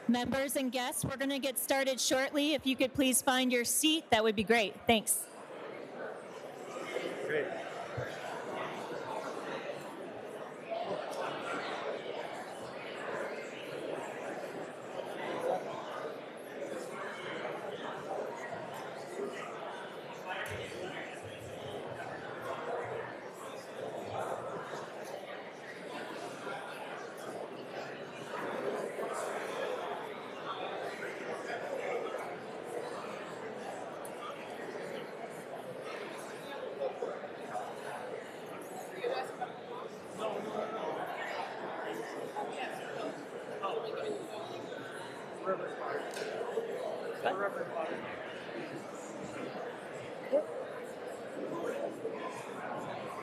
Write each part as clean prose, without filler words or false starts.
Members and guests, we're going to get started shortly. If you could please find your seat, that would be great. Thanks. Great.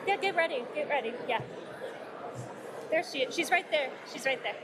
Yeah, get ready. Get ready. Yeah. There she is. She's right there. She's right there.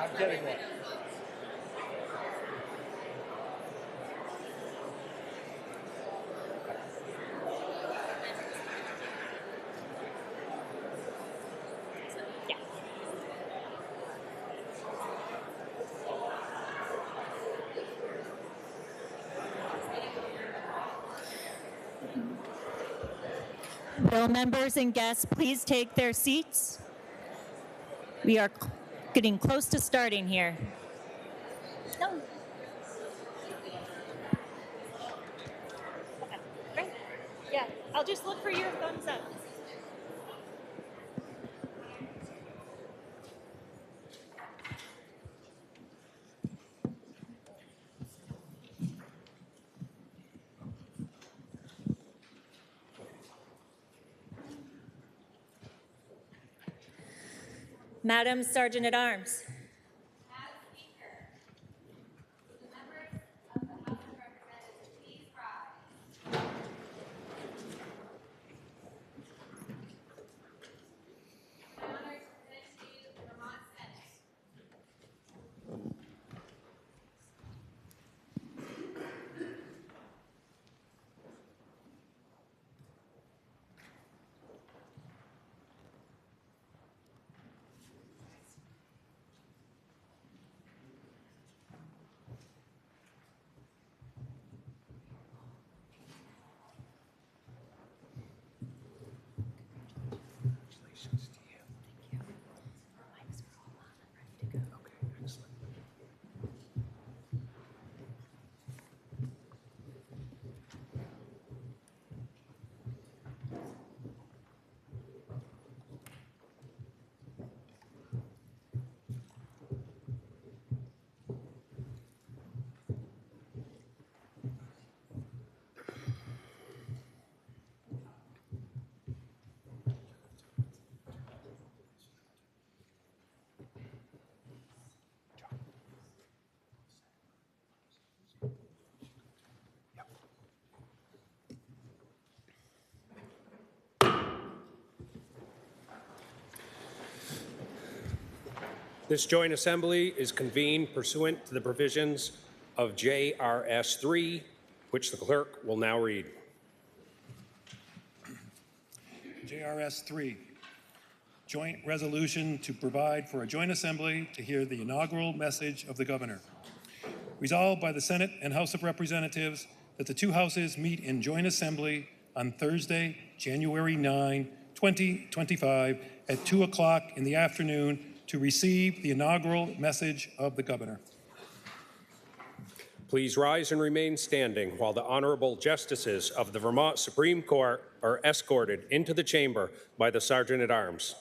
I'm getting one. Will members and guests please take their seats? We are getting close to starting here. No. Okay, great. Yeah, I'll just look for your thumbs up. Madam Sergeant at Arms. This joint assembly is convened pursuant to the provisions of JRS 3, which the clerk will now read. JRS 3, joint resolution to provide for a joint assembly to hear the inaugural message of the governor. Resolved by the Senate and House of Representatives that the two houses meet in joint assembly on Thursday, January 9, 2025 at 2 o'clock in the afternoon to receive the inaugural message of the governor. Please rise and remain standing while the honorable justices of the Vermont Supreme Court are escorted into the chamber by the Sergeant at Arms.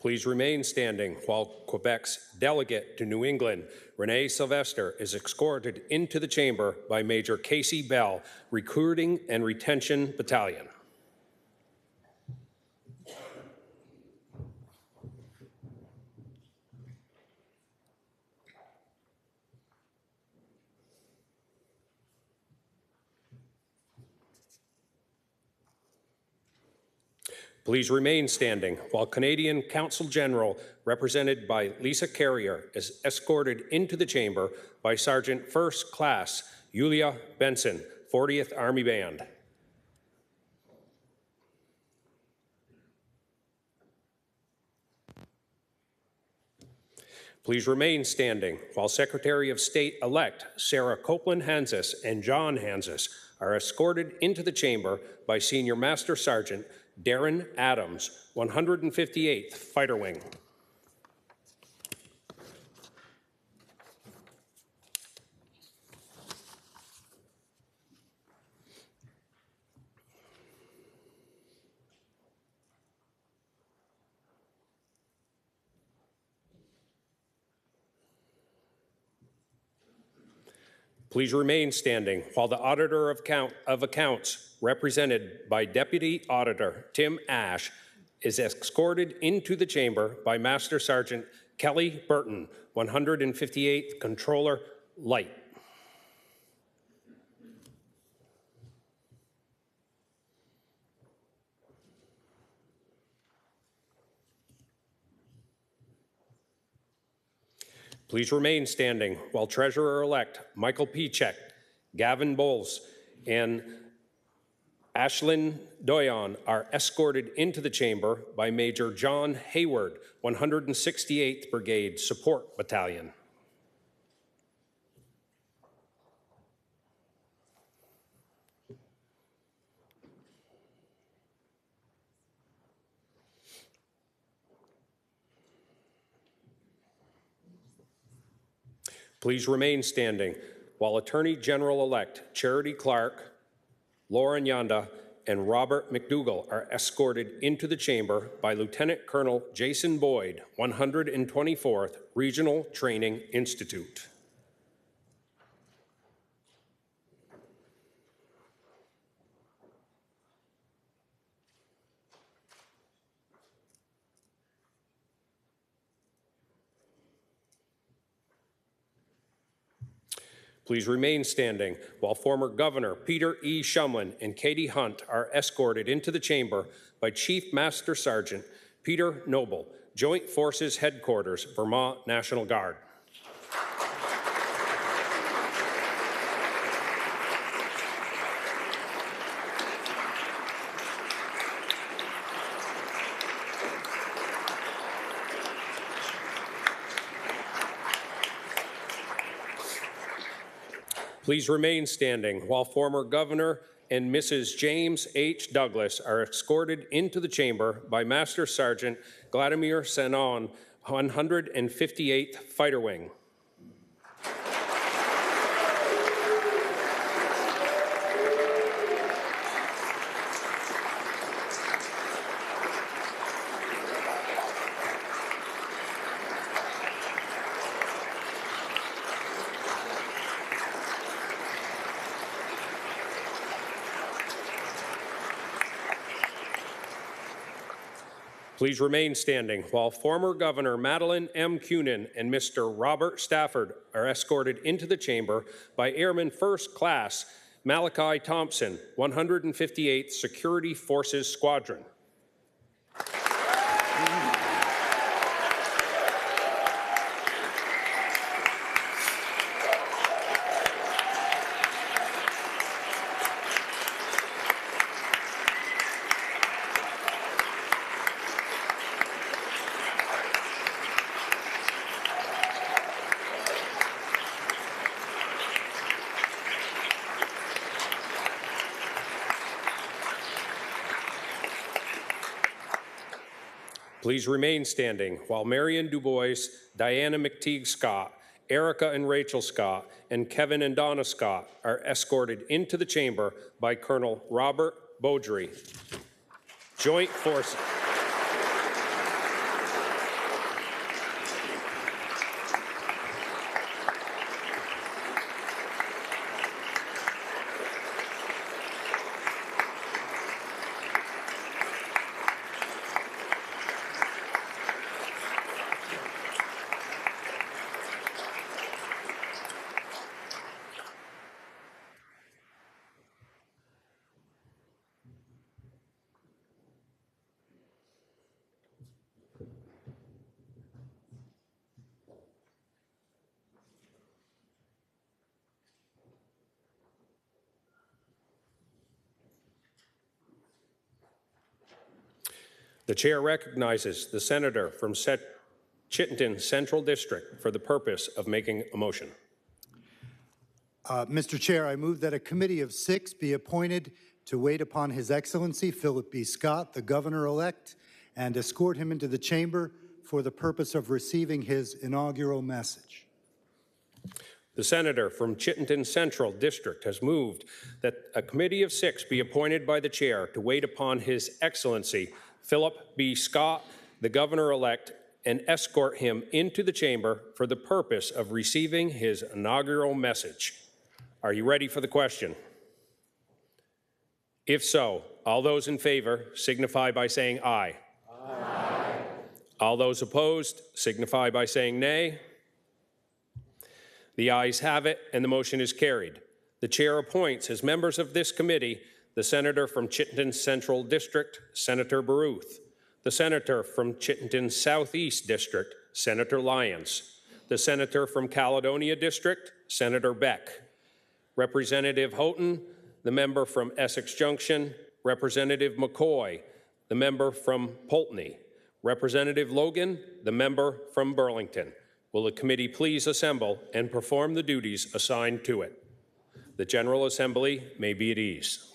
Please remain standing while Quebec's delegate to New England, Renee Sylvester, is escorted into the chamber by Major Casey Bell, Recruiting and Retention Battalion. Please remain standing while Canadian Consul General, represented by Lisa Carrier, is escorted into the chamber by Sergeant First Class Yulia Benson, 40th Army Band. Please remain standing while Secretary of State-elect Sarah Copeland-Hansis and John Hansis are escorted into the chamber by Senior Master Sergeant Darren Adams, 158th Fighter Wing. Please remain standing while the Auditor of Accounts, represented by Deputy Auditor Tim Ash, is escorted into the chamber by Master Sergeant Kelly Burton, 158th Controller Light. Please remain standing while Treasurer-elect Michael Pichek, Gavin Bowles, and Ashlyn Doyon are escorted into the chamber by Major John Hayward, 168th Brigade Support Battalion. Please remain standing while Attorney General-elect Charity Clark, Lauren Yonda, and Robert McDougall are escorted into the chamber by Lieutenant Colonel Jason Boyd, 124th Regional Training Institute. Please remain standing while former Governor Peter E. Shumlin and Katie Hunt are escorted into the chamber by Chief Master Sergeant Peter Noble, Joint Forces Headquarters, Vermont National Guard. Please remain standing while former Governor and Mrs. James H. Douglas are escorted into the chamber by Master Sergeant Vladimir Sanon, 158th Fighter Wing. Please remain standing while former Governor Madeleine M. Kunin and Mr. Robert Stafford are escorted into the chamber by Airman First Class Malachi Thompson, 158th Security Forces Squadron. Please remain standing while Marion Dubois, Diana McTeague Scott, Erica and Rachel Scott, and Kevin and Donna Scott are escorted into the chamber by Colonel Robert Beaudry. Joint Forces. The chair recognizes the senator from Chittenden Central District for the purpose of making a motion. Mr. Chair, I move that a committee of 6 be appointed to wait upon His Excellency Philip B. Scott, the governor-elect, and escort him into the chamber for the purpose of receiving his inaugural message. The senator from Chittenden Central District has moved that a committee of 6 be appointed by the chair to wait upon His Excellency Philip B. Scott, the governor-elect, and escort him into the chamber for the purpose of receiving his inaugural message. Are you ready for the question? If so, all those in favor signify by saying aye. Aye. All those opposed signify by saying nay. The ayes have it, and the motion is carried. The chair appoints as members of this committee the senator from Chittenden Central District, Senator Baruth, the senator from Chittenden Southeast District, Senator Lyons, the senator from Caledonia District, Senator Beck, Representative Houghton, the member from Essex Junction, Representative McCoy, the member from Pulteney, Representative Logan, the member from Burlington. Will the committee please assemble and perform the duties assigned to it? The General Assembly may be at ease.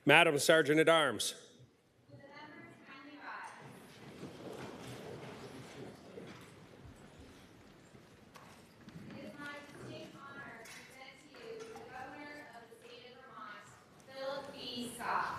Madam Sergeant at Arms. It is my distinct honor to present to you the Governor of the State of Vermont, Philip B. Scott.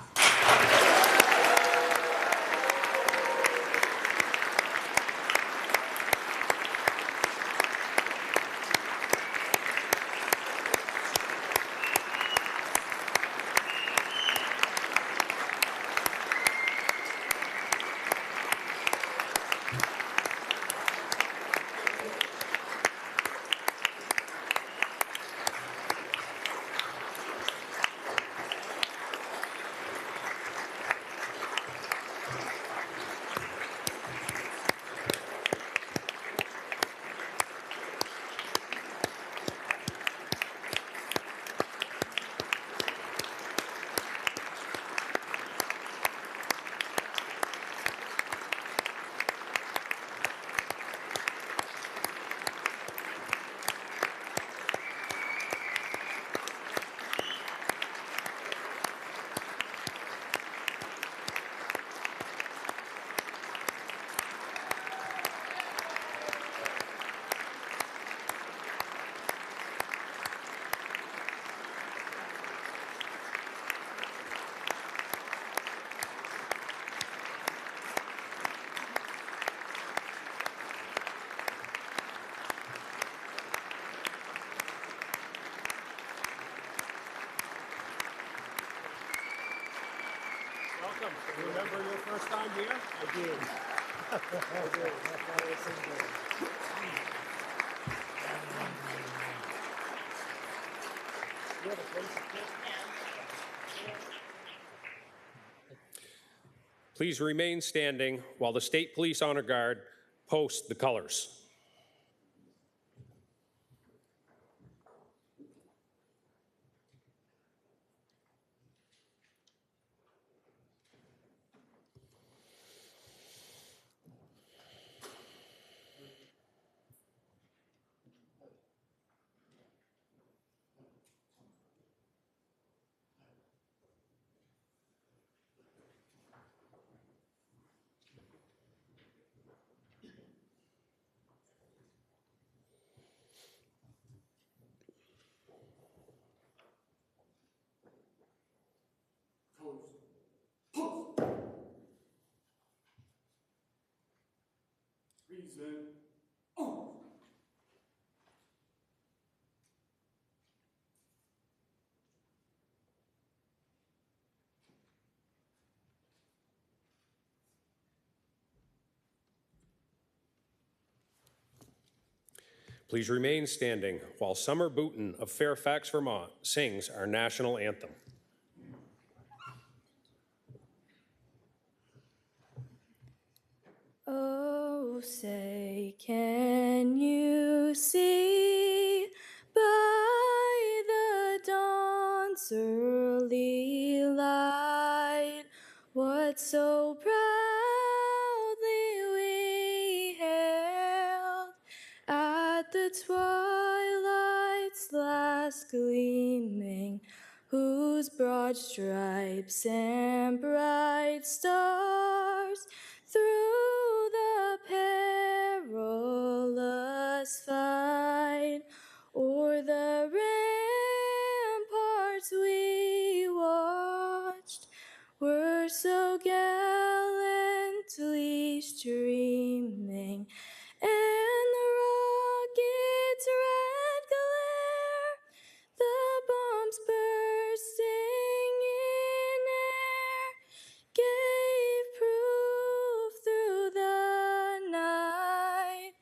Welcome. Do you remember your first time here? I do. Please remain standing while the State Police Honor Guard post the colors. Reason. Please remain standing while Summer Booton of Fairfax, Vermont sings our national anthem. Oh, say, can you see by the dawn's early light what so proudly we hailed at the twilight's last gleaming, whose broad stripes and bright stars through the perilous fight o'er the ramparts we watched were so gallantly streaming, and the rocket's red glare, the bombs bursting in air, gave proof through the night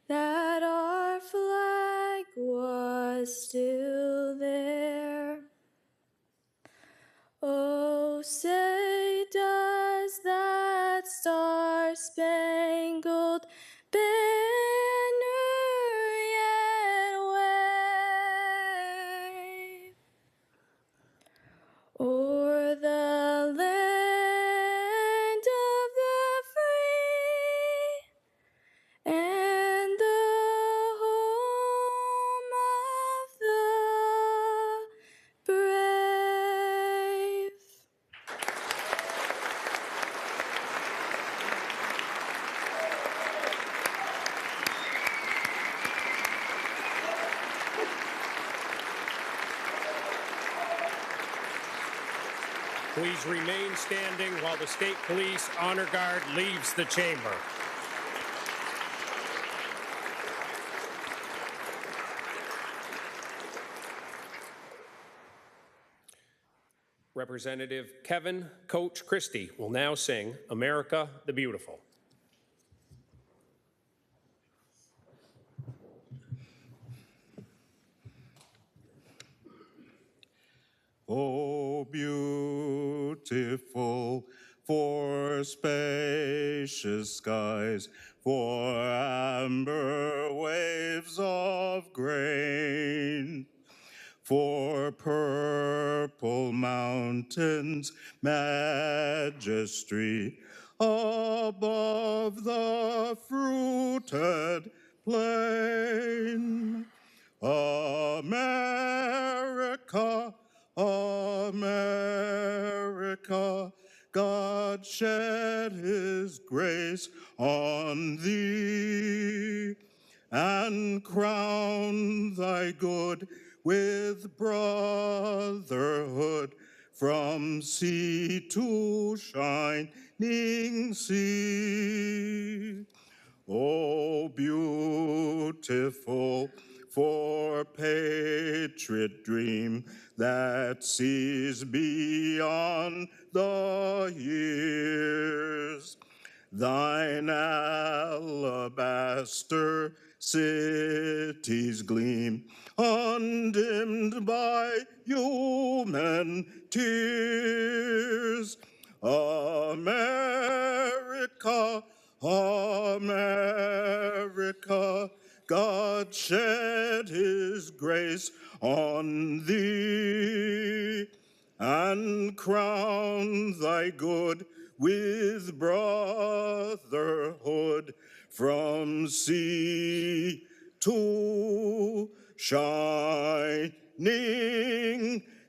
that our flag was still there. Oh, say, does that star-spangled banner yet wave o'er the land of the free and the home of the brave? Please remain standing while the State Police Honor Guard leaves the chamber. Representative Kevin Coach Christie will now sing America the Beautiful. Oh, beautiful for spacious skies, for amber waves of grain, for purple mountains' majesty above the fruited plain. America, America, God shed his grace on thee and crown thy good with brotherhood from sea to shining sea. Oh, beautiful for patriot dream that sees beyond the years. Thine alabaster cities gleam, undimmed by human tears. America, America, God shed his grace on thee and crown thy good with brotherhood from sea to shining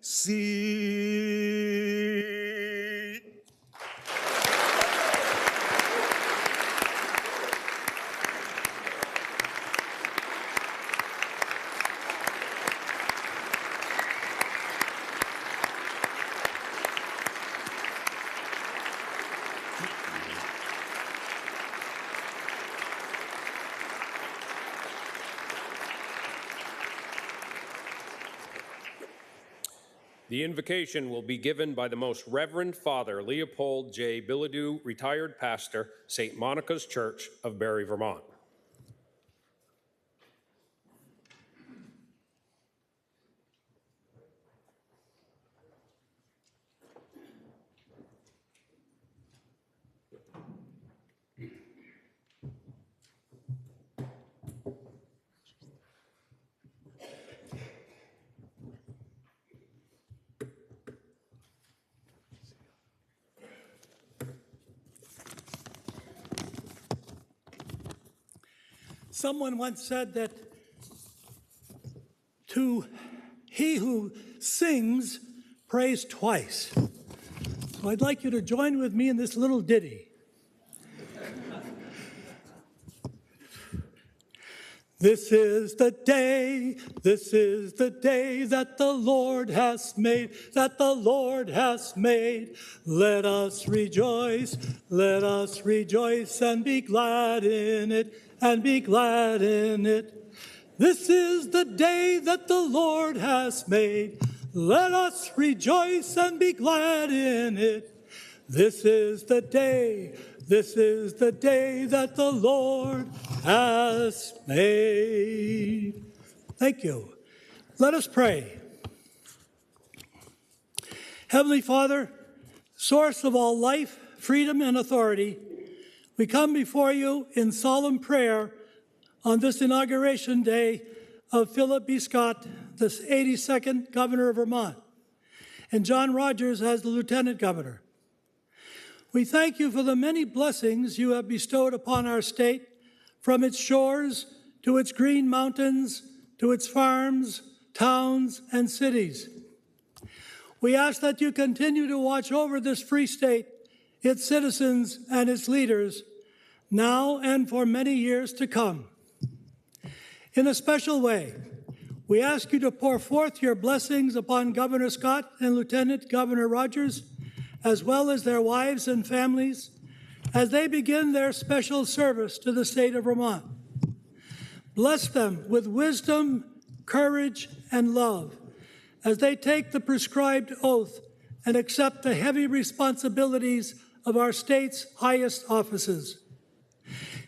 sea. The invocation will be given by the Most Reverend Father Leopold J. Bilodeau, retired pastor, St. Monica's Church of Barrie, Vermont. Someone once said that to he who sings, prays twice. So I'd like you to join with me in this little ditty. This is the day that the Lord has made, that the Lord has made. Let us rejoice and be glad in it, and be glad in it. This is the day that the Lord has made. Let us rejoice and be glad in it. This is the day that the Lord has made. Thank you. Let us pray. Heavenly Father, source of all life, freedom, and authority, we come before you in solemn prayer on this inauguration day of Philip B. Scott, the 82nd Governor of Vermont, and John Rogers as the Lieutenant Governor. We thank you for the many blessings you have bestowed upon our state, from its shores to its green mountains, to its farms, towns, and cities. We ask that you continue to watch over this free state, its citizens, and its leaders, now and for many years to come. In a special way, we ask you to pour forth your blessings upon Governor Scott and Lieutenant Governor Rogers, as well as their wives and families, as they begin their special service to the state of Vermont. Bless them with wisdom, courage, and love as they take the prescribed oath and accept the heavy responsibilities of our state's highest offices.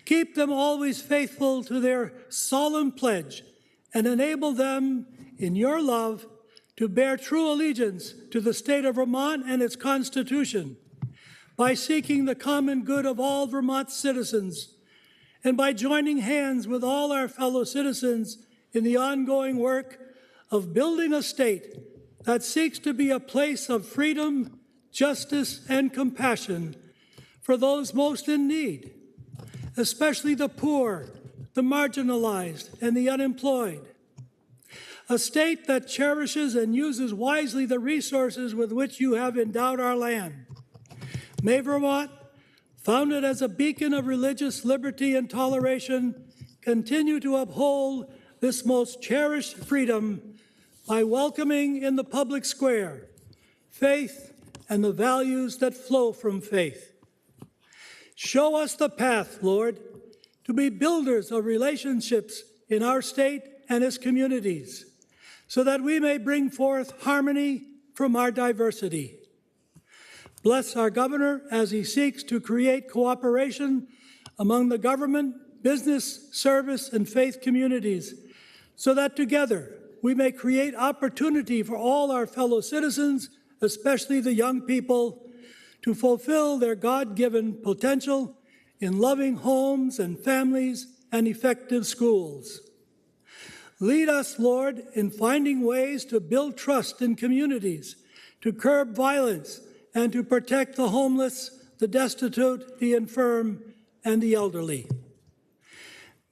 Keep them always faithful to their solemn pledge and enable them, in your love, to bear true allegiance to the state of Vermont and its Constitution by seeking the common good of all Vermont citizens and by joining hands with all our fellow citizens in the ongoing work of building a state that seeks to be a place of freedom, justice, and compassion for those most in need, especially the poor, the marginalized, and the unemployed. A state that cherishes and uses wisely the resources with which you have endowed our land. May Vermont, founded as a beacon of religious liberty and toleration, continue to uphold this most cherished freedom by welcoming in the public square faith and the values that flow from faith. Show us the path, Lord, to be builders of relationships in our state and its communities, so that we may bring forth harmony from our diversity. Bless our governor as he seeks to create cooperation among the government, business, service, and faith communities, so that together we may create opportunity for all our fellow citizens, especially the young people, to fulfill their God-given potential in loving homes and families and effective schools. Lead us, Lord, in finding ways to build trust in communities, to curb violence, and to protect the homeless, the destitute, the infirm, and the elderly.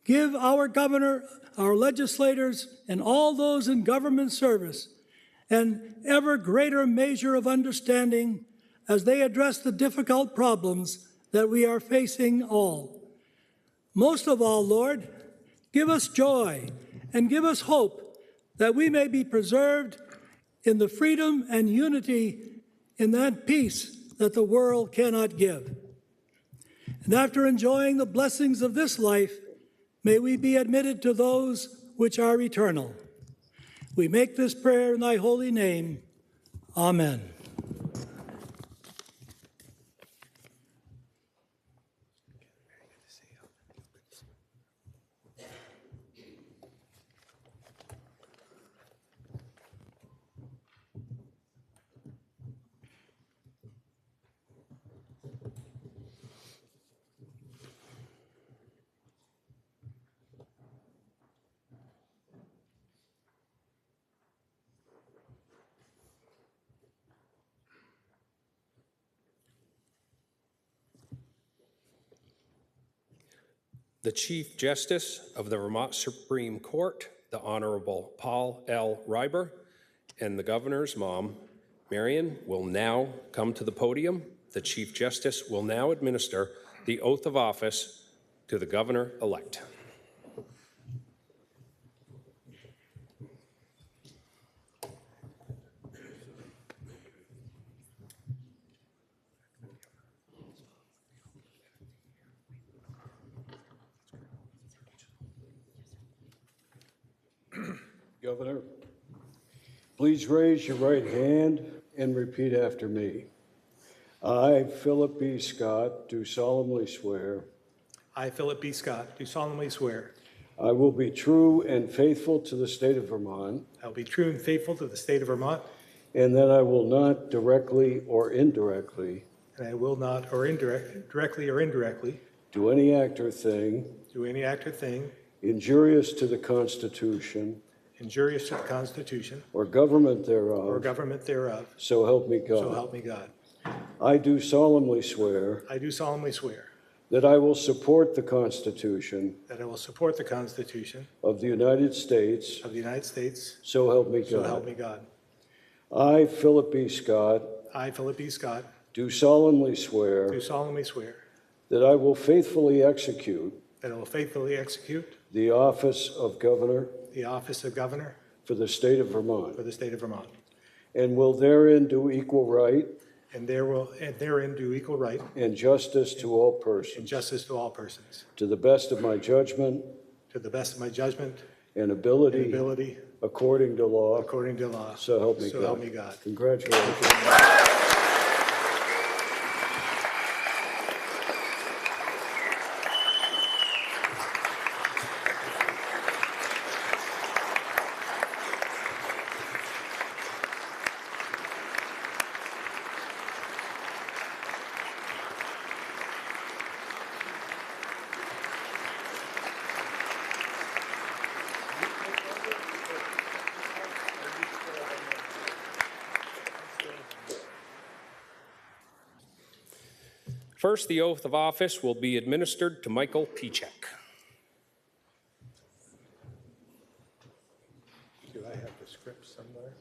Give our governor, our legislators, and all those in government service an ever greater measure of understanding as they address the difficult problems that we are facing all. Most of all, Lord, give us joy and give us hope that we may be preserved in the freedom and unity in that peace that the world cannot give. And after enjoying the blessings of this life, may we be admitted to those which are eternal. We make this prayer in thy holy name. Amen. The Chief Justice of the Vermont Supreme Court, the Honorable Paul L. Reiber, and the Governor's mom, Marion, will now come to the podium. The Chief Justice will now administer the oath of office to the Governor-elect. Governor, please raise your right hand and repeat after me. I, Philip B. Scott, do solemnly swear I, Philip B. Scott, do solemnly swear I will be true and faithful to the state of Vermont, I will be true and faithful to the state of Vermont, and that I will not directly or indirectly and I will not, directly or indirectly, do any act or thing do any act or thing injurious to the Constitution injurious to the Constitution or government thereof, or government thereof, so help me God. so help me God. I do solemnly swear I do solemnly swear that I will support the Constitution that I will support the Constitution of the United States, of the United States, so help me so God. help me God. I, Philip B. Scott, I, Philip B. Scott, do solemnly swear do solemnly swear that I will faithfully execute that I will faithfully execute the office of Governor the office of Governor for the state of Vermont, for the state of Vermont, and will therein do equal right and therein do equal right and justice to all and persons, justice to all persons, to the best of my judgment to the best of my judgment and and ability, ability, according to law. according to law. So help me So God. help me God. Congratulations. First, the oath of office will be administered to Michael Pichek. Do I have the script somewhere?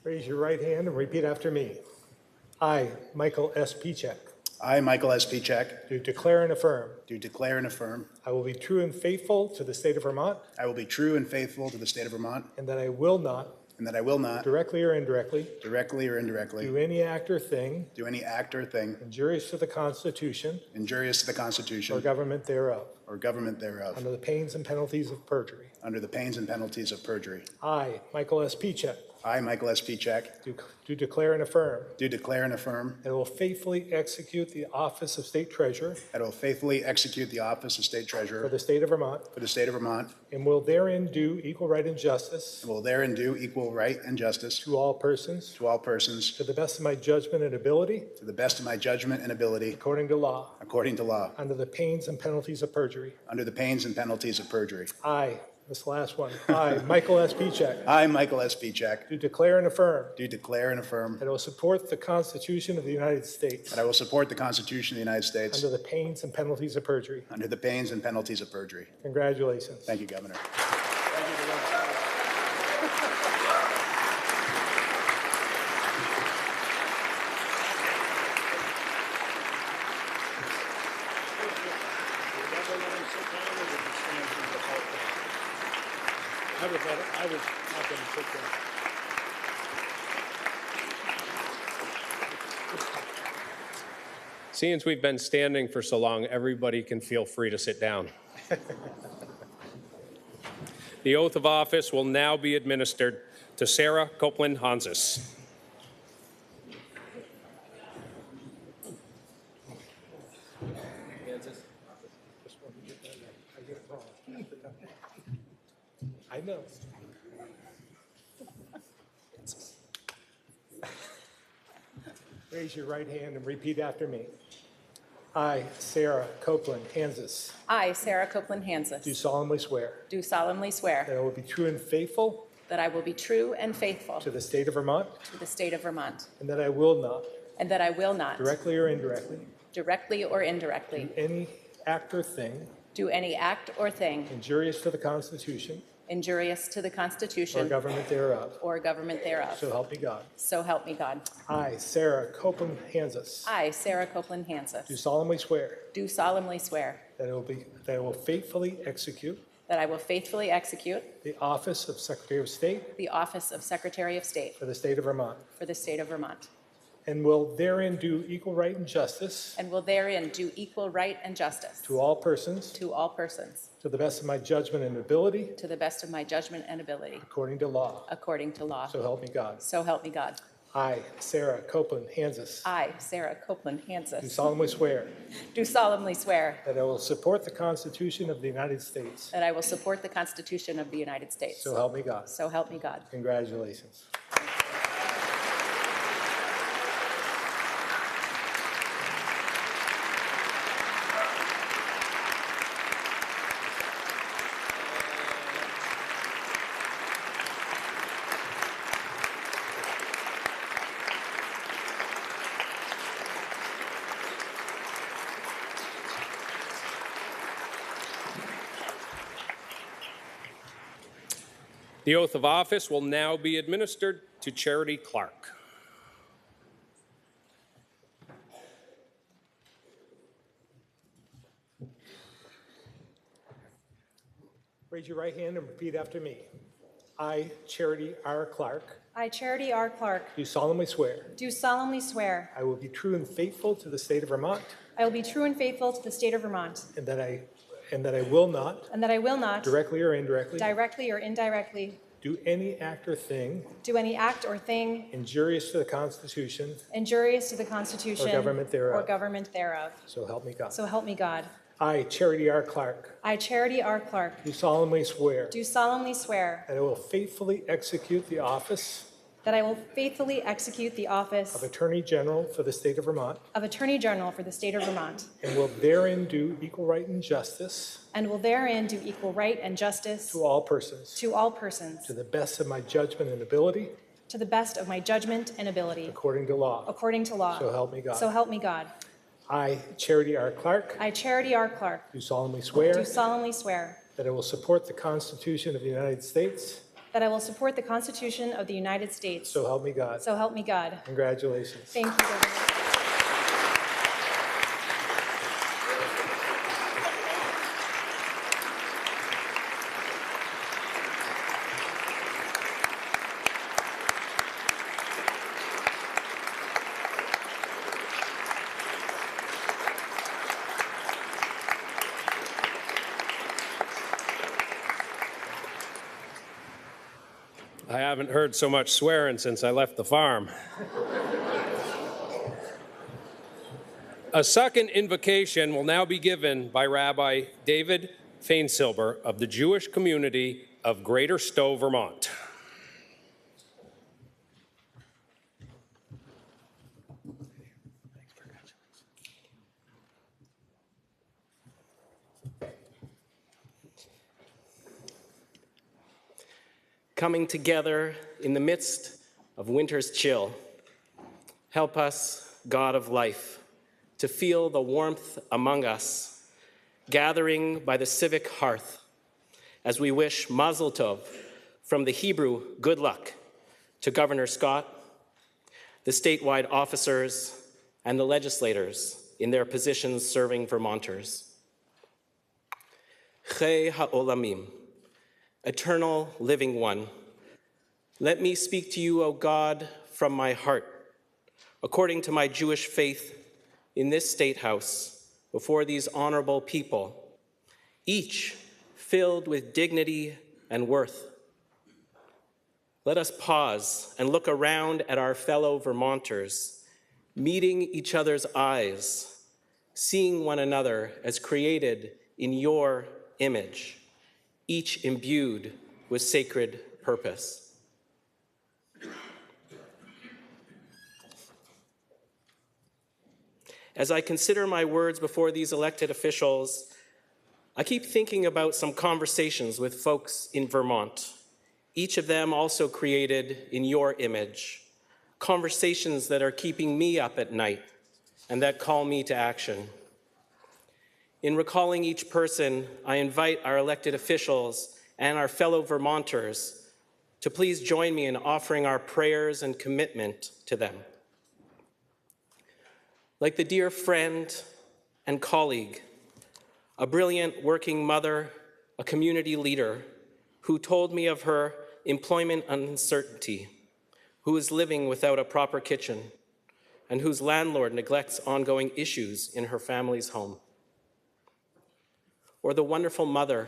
Raise your right hand and repeat after me. I, Michael S. Pichek, I, Michael S. Pichek, do declare and affirm do declare and affirm I will be true and faithful to the state of Vermont, I will be true and faithful to the state of Vermont, and that I will not, and that I will not, directly or indirectly, directly or indirectly, do any act or thing do any act or thing injurious to the Constitution injurious to the or Constitution government thereof, or government thereof, under the pains and penalties of perjury. under the pains and penalties of perjury. I, Michael S. Pichek, I, Michael S. Pichek, do declare and affirm do declare and affirm that I will faithfully execute the office of State Treasurer that I will faithfully execute the office of State for Treasurer the state of Vermont, for the state of Vermont, and will therein do equal right and justice and will therein do equal right and justice to all persons, to all persons, to the best of my judgment and ability, to the best of my judgment and ability, according to law, according to law, under the pains and penalties of perjury. under the pains and penalties of perjury. I, this last one, I, Michael S. Pichek, I, Michael S. Pichek, do declare and affirm do declare and affirm that I will support the Constitution of the United States that I will support the Constitution of the United States under the pains and penalties of perjury. under the pains and penalties of perjury. Congratulations. Thank you, Governor. Seeing as we've been standing for so long, everybody can feel free to sit down. The oath of office will now be administered to Sarah Copeland Hansis. I know. Raise your right hand and repeat after me. I, Sarah Copeland Hansis, I, Sarah Copeland do Hansis, solemnly swear do solemnly swear that I will be true and faithful that I will be true and faithful to the state of Vermont, to the state of Vermont, and that I will not, and that I will not, directly or indirectly, directly or do indirectly, any act or thing do any act or thing injurious to the Constitution injurious to the or Constitution government thereof. or government thereof. So help me God. So help me God. I, Sarah Copeland Hansis, I, Sarah Copeland do Hansis, solemnly swear do solemnly swear that I will faithfully execute that I will faithfully execute the office of Secretary of State the office of Secretary of State for the state of Vermont, for the state of Vermont, and will therein do equal right and justice and will therein do equal right and justice to all persons, to all persons, to the best of my judgment and ability, to the best of my judgment and ability, according to law. according to law. So help me God. So help me God. I, Sarah Copeland Hansis, I, Sarah Copeland do Hansis, solemnly swear do solemnly swear that I will support the Constitution of the United States. that I will support the Constitution of the United States. So help me God. So help me God. Congratulations. The oath of office will now be administered to Charity Clark. Raise your right hand and repeat after me. I, Charity R. Clark, I, Charity R. Clark, do solemnly swear do solemnly swear I will be true and faithful to the state of Vermont, I will be true and faithful to the state of Vermont, and that I will not, and that I will not, directly or indirectly, directly or indirectly, do any act or thing do any act or thing injurious to the Constitution, injurious to the Constitution or government thereof. or government thereof. So help me God. So help me God. I, Charity R. Clark, I, Charity R. Clark, do solemnly swear do solemnly swear that I will faithfully execute the office that I will faithfully execute the office of Attorney General for the state of Vermont, of Attorney General for the state of Vermont, and will therein do equal right and justice and will therein do equal right and justice to all persons, to all persons, to the best of my judgment and ability, to the best of my judgment and ability, according to law. according to law. So help me God. So help me God. I, Charity R. Clark, I, Charity R. Clark, do solemnly swear do solemnly swear that I will support the Constitution of the United States. that I will support the Constitution of the United States. So help me God. So help me God. Congratulations. Thank you, Governor. I haven't heard so much swearing since I left the farm. A second invocation will now be given by Rabbi David Fainsilber of the Jewish community of Greater Stowe, Vermont. Coming together in the midst of winter's chill. Help us, God of life, to feel the warmth among us, gathering by the civic hearth as we wish Mazel Tov from the Hebrew good luck to Governor Scott, the statewide officers, and the legislators in their positions serving Vermonters. Chei ha'olamim, Eternal living one, let me speak to you, O God, from my heart, according to my Jewish faith in this State House, before these honorable people, each filled with dignity and worth. Let us pause and look around at our fellow Vermonters, meeting each other's eyes, seeing one another as created in your image, each imbued with sacred purpose. As I consider my words before these elected officials, I keep thinking about some conversations with folks in Vermont, each of them also created in your image, conversations that are keeping me up at night and that call me to action. In recalling each person, I invite our elected officials and our fellow Vermonters to please join me in offering our prayers and commitment to them. Like the dear friend and colleague, a brilliant working mother, a community leader who told me of her employment uncertainty, who is living without a proper kitchen, and whose landlord neglects ongoing issues in her family's home. Or the wonderful mother,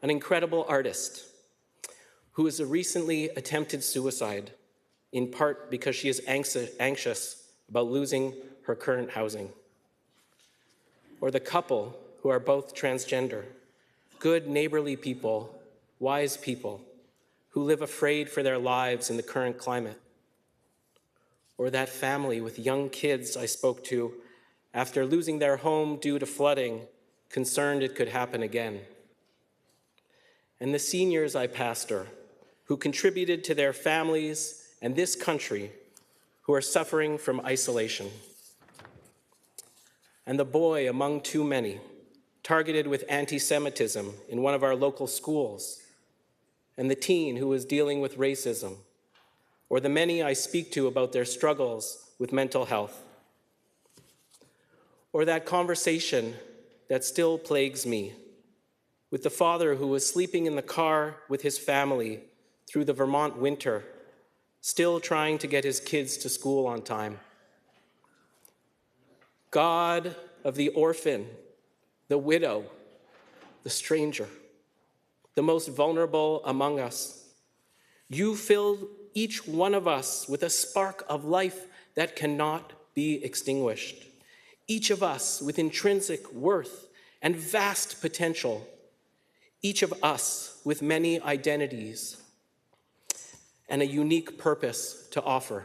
an incredible artist, who has recently attempted suicide, in part because she is anxious about losing her current housing. Or the couple who are both transgender, good neighborly people, wise people, who live afraid for their lives in the current climate. Or that family with young kids I spoke to after losing their home due to flooding, concerned it could happen again. And the seniors I pastor, who contributed to their families and this country, who are suffering from isolation. And the boy among too many, targeted with anti-Semitism in one of our local schools, and the teen who is dealing with racism, or the many I speak to about their struggles with mental health. Or that conversation that still plagues me with the father who was sleeping in the car with his family through the Vermont winter, still trying to get his kids to school on time. God of the orphan, the widow, the stranger, the most vulnerable among us, you filled each one of us with a spark of life that cannot be extinguished. Each of us with intrinsic worth and vast potential. Each of us with many identities and a unique purpose to offer.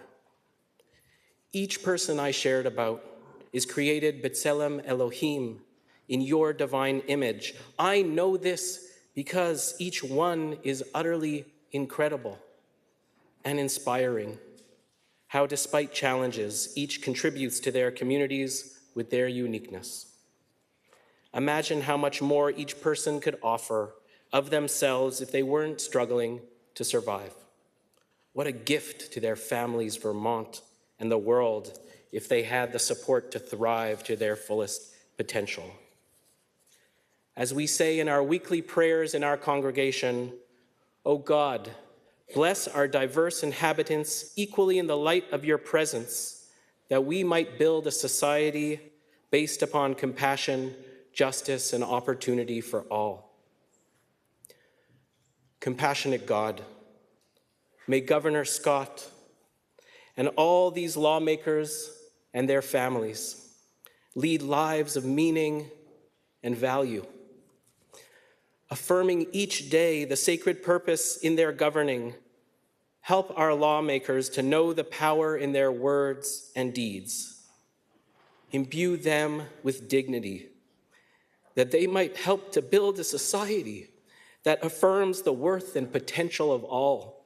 Each person I shared about is created B'Tselem Elohim, in your divine image. I know this because each one is utterly incredible and inspiring. How despite challenges, each contributes to their communities with their uniqueness. Imagine how much more each person could offer of themselves if they weren't struggling to survive. What a gift to their families, Vermont, and the world if they had the support to thrive to their fullest potential. As we say in our weekly prayers in our congregation, O God, bless our diverse inhabitants equally in the light of your presence, that we might build a society based upon compassion, justice, and opportunity for all. Compassionate God, may Governor Scott and all these lawmakers and their families lead lives of meaning and value, affirming each day the sacred purpose in their governing. Help our lawmakers to know the power in their words and deeds. Imbue them with dignity, that they might help to build a society that affirms the worth and potential of all.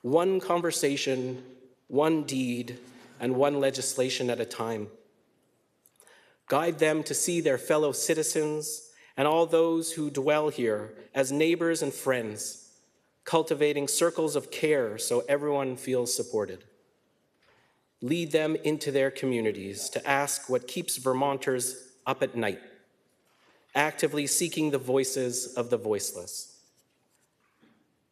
One conversation, one deed, and one legislation at a time. Guide them to see their fellow citizens and all those who dwell here as neighbors and friends, cultivating circles of care so everyone feels supported. Lead them into their communities to ask what keeps Vermonters up at night, actively seeking the voices of the voiceless.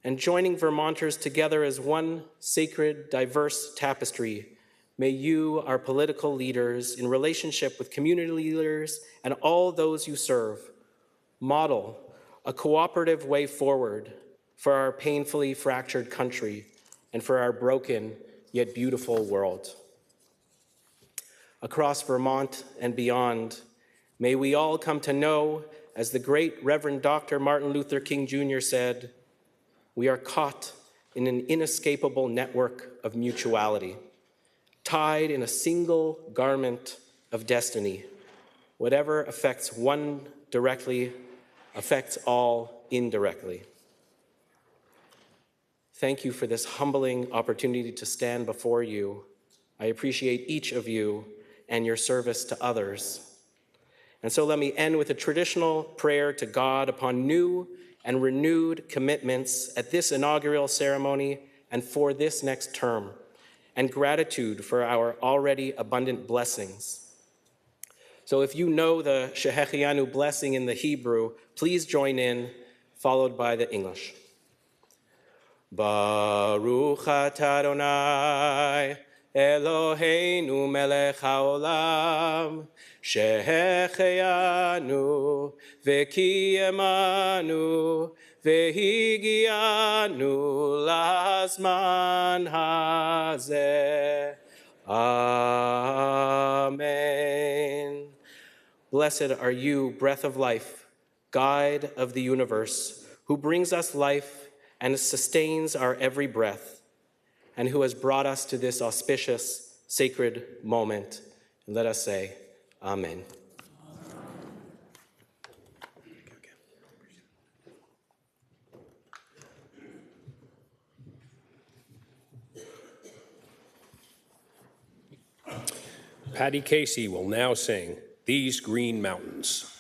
And joining Vermonters together as one sacred, diverse tapestry, may you, our political leaders, in relationship with community leaders and all those you serve, model a cooperative way forward for our painfully fractured country and for our broken yet beautiful world. Across Vermont and beyond, may we all come to know, as the great Reverend Dr. Martin Luther King Jr. said, we are caught in an inescapable network of mutuality, tied in a single garment of destiny. Whatever affects one directly affects all indirectly. Thank you for this humbling opportunity to stand before you. I appreciate each of you and your service to others. And so let me end with a traditional prayer to God upon new and renewed commitments at this inaugural ceremony and for this next term, and gratitude for our already abundant blessings. So if you know the Shehechianu blessing in the Hebrew, please join in, followed by the English. Baruch atah Adonai, Eloheinu melech haolam, שהחיינו וקיימנו והגיענו לזמן הזה. Amen. Blessed are you, breath of life, guide of the universe, who brings us life and sustains our every breath, and who has brought us to this auspicious, sacred moment. And let us say, Amen. Patty Casey will now sing These Green Mountains.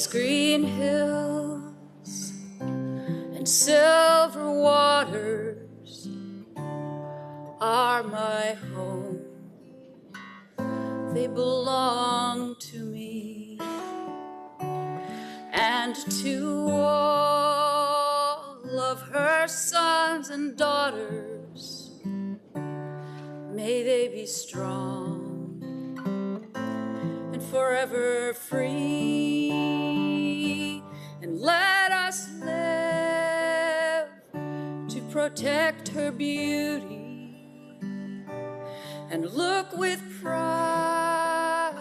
These green hills and silver waters are my home. They belong to me and to all of her sons and daughters. May they be strong and forever free, and let us live to protect her beauty and look with pride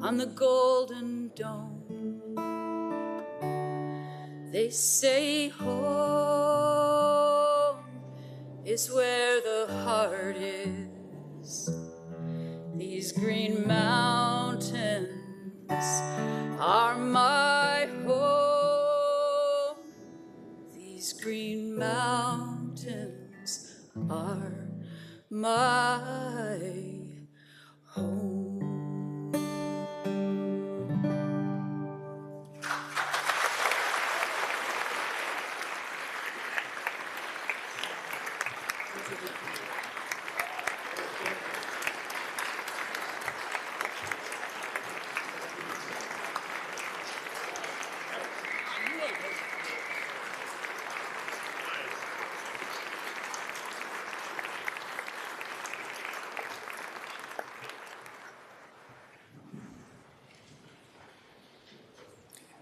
on the golden dome. They say home is where the heart is. These green mountains are my home. These green mountains are my home.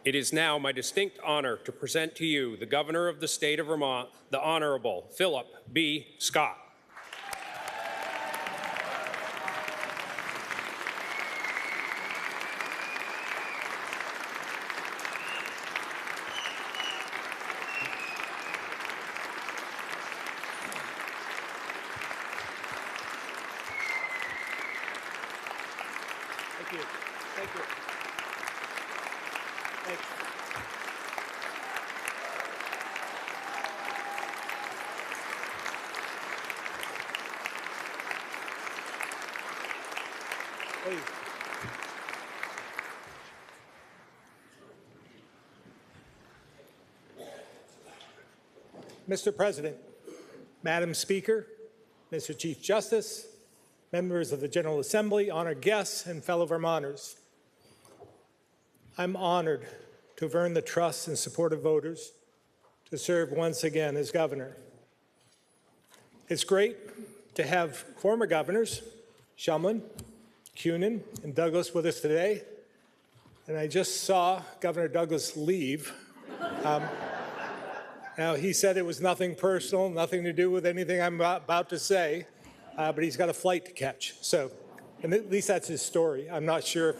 It is now my distinct honor to present to you the Governor of the State of Vermont, the Honorable Philip B. Scott. Thank you. Thank you. Thank you. Please. Mr. President, Madam Speaker, Mr. Chief Justice, members of the General Assembly, honored guests, and fellow Vermonters. I'm honored to have earned the trust and support of voters to serve once again as governor. It's great to have former governors, Shumlin, Cunin, and Douglas with us today. And I just saw Governor Douglas leave. Now, he said it was nothing personal, nothing to do with anything I'm about to say, but he's got a flight to catch. So, and at least that's his story. I'm not sure if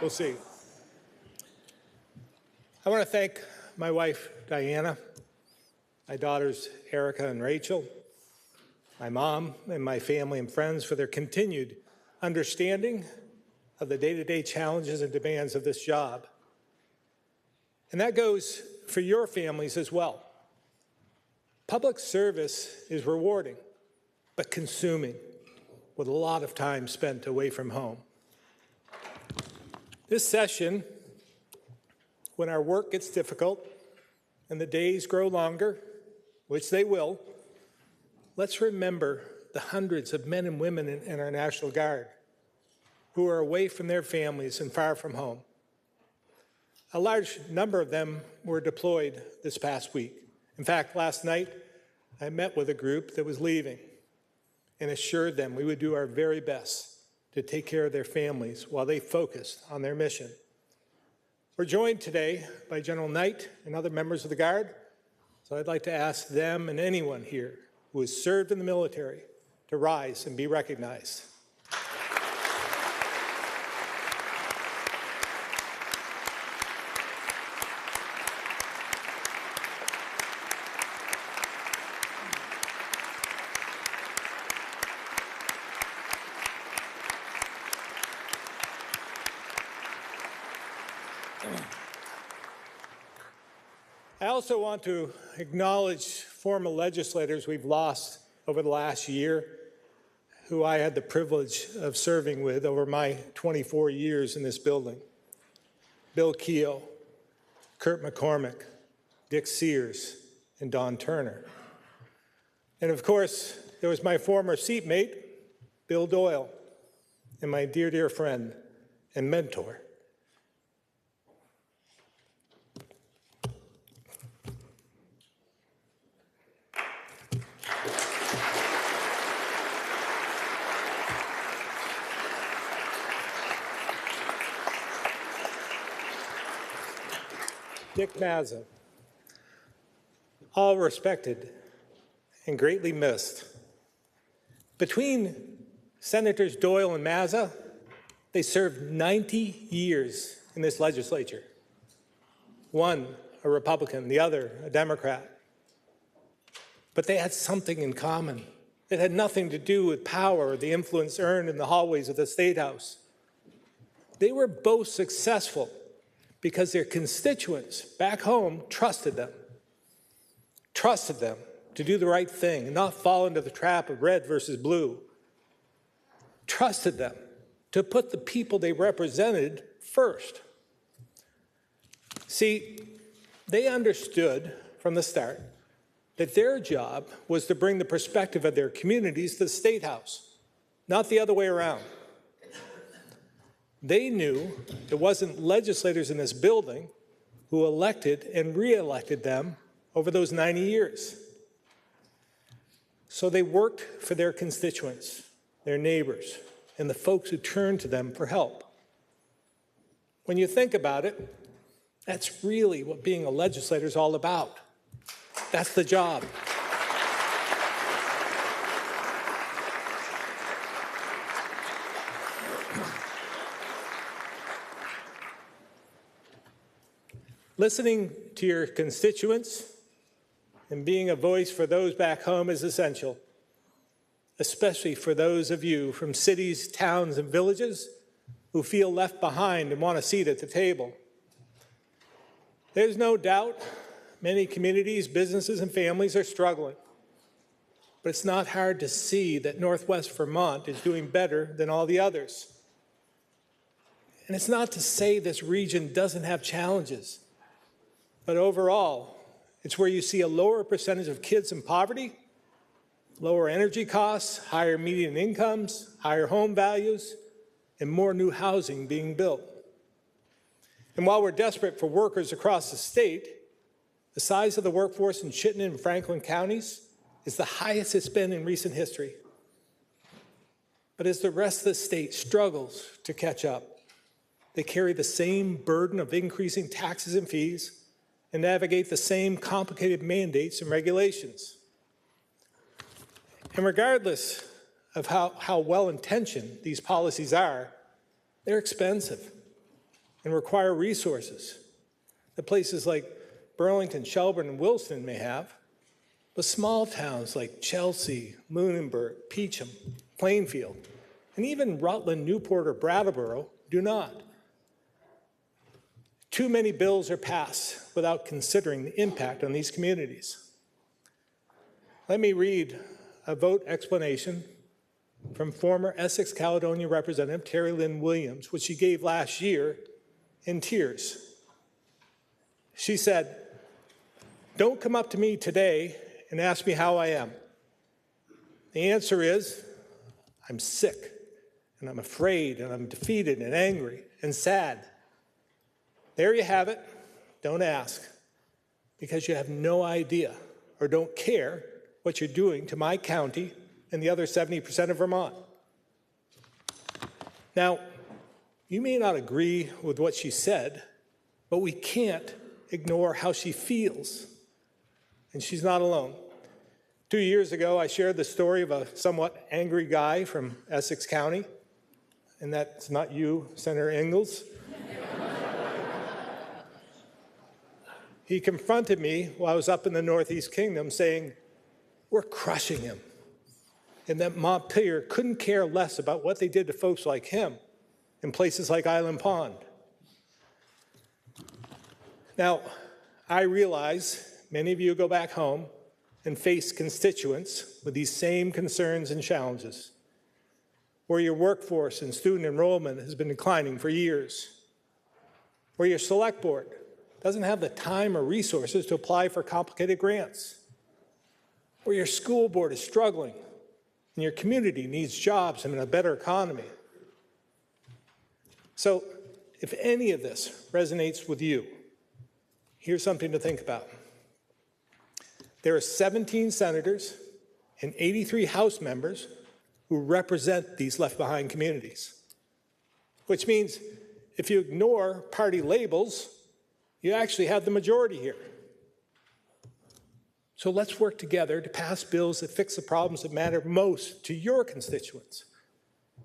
we'll see. I want to thank my wife, Diana, my daughters, Erica and Rachel, my mom, and my family and friends for their continued understanding of the day-to-day challenges and demands of this job. And that goes for your families as well. Public service is rewarding, but consuming, with a lot of time spent away from home. This session, when our work gets difficult and the days grow longer, which they will, let's remember the hundreds of men and women in our National Guard who are away from their families and far from home. A large number of them were deployed this past week. In fact, last night, I met with a group that was leaving and assured them we would do our very best to take care of their families while they focused on their mission. We're joined today by General Knight and other members of the Guard, so I'd like to ask them and anyone here who has served in the military to rise and be recognized. I also want to acknowledge former legislators we've lost over the last year, who I had the privilege of serving with over my 24 years in this building. Bill Keogh, Kurt McCormick, Dick Sears, and Don Turner. And of course, there was my former seatmate, Bill Doyle, and my dear, dear friend and mentor. Dick Mazza, all respected and greatly missed. Between Senators Doyle and Mazza, they served 90 years in this legislature. One a Republican, the other a Democrat. But they had something in common. It had nothing to do with power or the influence earned in the hallways of the State House. They were both successful because their constituents back home trusted them to do the right thing and not fall into the trap of red versus blue, trusted them to put the people they represented first. See, they understood from the start that their job was to bring the perspective of their communities to the State House, not the other way around. They knew it wasn't legislators in this building who elected and re-elected them over those 90 years. So they worked for their constituents, their neighbors, and the folks who turned to them for help. When you think about it, that's really what being a legislator is all about. That's the job. Listening to your constituents and being a voice for those back home is essential, especially for those of you from cities, towns, and villages who feel left behind and want a seat at the table. There's no doubt many communities, businesses, and families are struggling, but it's not hard to see that Northwest Vermont is doing better than all the others. And it's not to say this region doesn't have challenges, but overall, it's where you see a lower percentage of kids in poverty, lower energy costs, higher median incomes, higher home values, and more new housing being built. And while we're desperate for workers across the state, the size of the workforce in Chittenden and Franklin counties is the highest it's been in recent history. But as the rest of the state struggles to catch up, they carry the same burden of increasing taxes and fees and navigate the same complicated mandates and regulations. And regardless of how well-intentioned these policies are, they're expensive and require resources that places like Burlington, Shelburne, and Wilson may have, but small towns like Chelsea, Lunenburg, Peacham, Plainfield, and even Rutland, Newport, or Brattleboro do not. Too many bills are passed without considering the impact on these communities. Let me read a vote explanation from former Essex Caledonia Representative Terry Lynn Williams, which she gave last year in tears. She said, "Don't come up to me today and ask me how I am. The answer is, I'm sick, and I'm afraid, and I'm defeated, and angry, and sad. There you have it. Don't ask, because you have no idea or don't care what you're doing to my county and the other 70% of Vermont." Now, you may not agree with what she said, but we can't ignore how she feels. And she's not alone. 2 years ago, I shared the story of a somewhat angry guy from Essex County, and that's not you, Senator Ingalls. He confronted me while I was up in the Northeast Kingdom saying, "We're crushing him," and that Montpelier couldn't care less about what they did to folks like him in places like Island Pond. Now, I realize many of you go back home and face constituents with these same concerns and challenges, where your workforce and student enrollment has been declining for years, or your select board doesn't have the time or resources to apply for complicated grants, or your school board is struggling and your community needs jobs and a better economy. So if any of this resonates with you, here's something to think about. There are 17 senators and 83 House members who represent these left-behind communities, which means if you ignore party labels, you actually have the majority here. So let's work together to pass bills that fix the problems that matter most to your constituents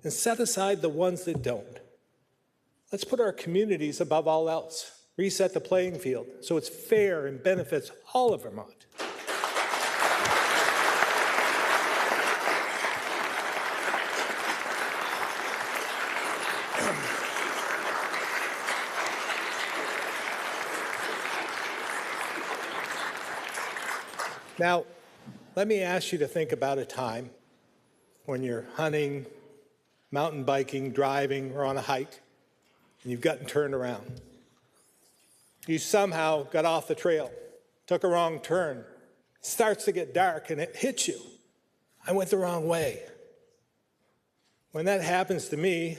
and set aside the ones that don't. Let's put our communities above all else, reset the playing field so it's fair and benefits all of Vermont. Now, let me ask you to think about a time when you're hunting, mountain biking, driving, or on a hike, and you've gotten turned around. You somehow got off the trail, took a wrong turn. It starts to get dark, and it hits you. I went the wrong way. When that happens to me,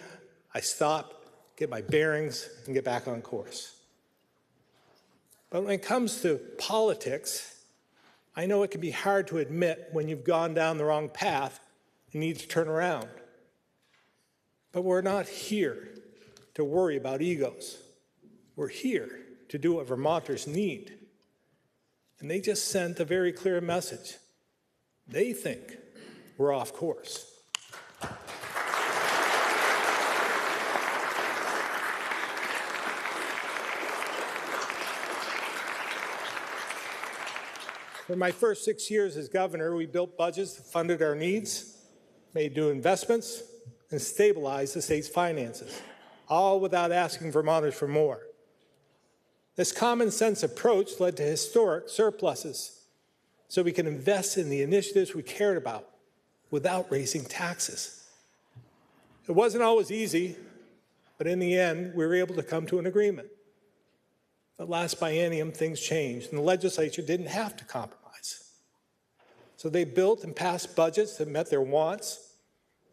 I stop, get my bearings, and get back on course. But when it comes to politics, I know it can be hard to admit when you've gone down the wrong path and need to turn around. But we're not here to worry about egos. We're here to do what Vermonters need. And they just sent a very clear message. They think we're off course. For my first 6 years as governor, we built budgets that funded our needs, made new investments, and stabilized the state's finances, all without asking Vermonters for more. This common sense approach led to historic surpluses, so we can invest in the initiatives we cared about without raising taxes. It wasn't always easy, but in the end, we were able to come to an agreement. But last biennium, things changed, and the legislature didn't have to compromise. So they built and passed budgets that met their wants,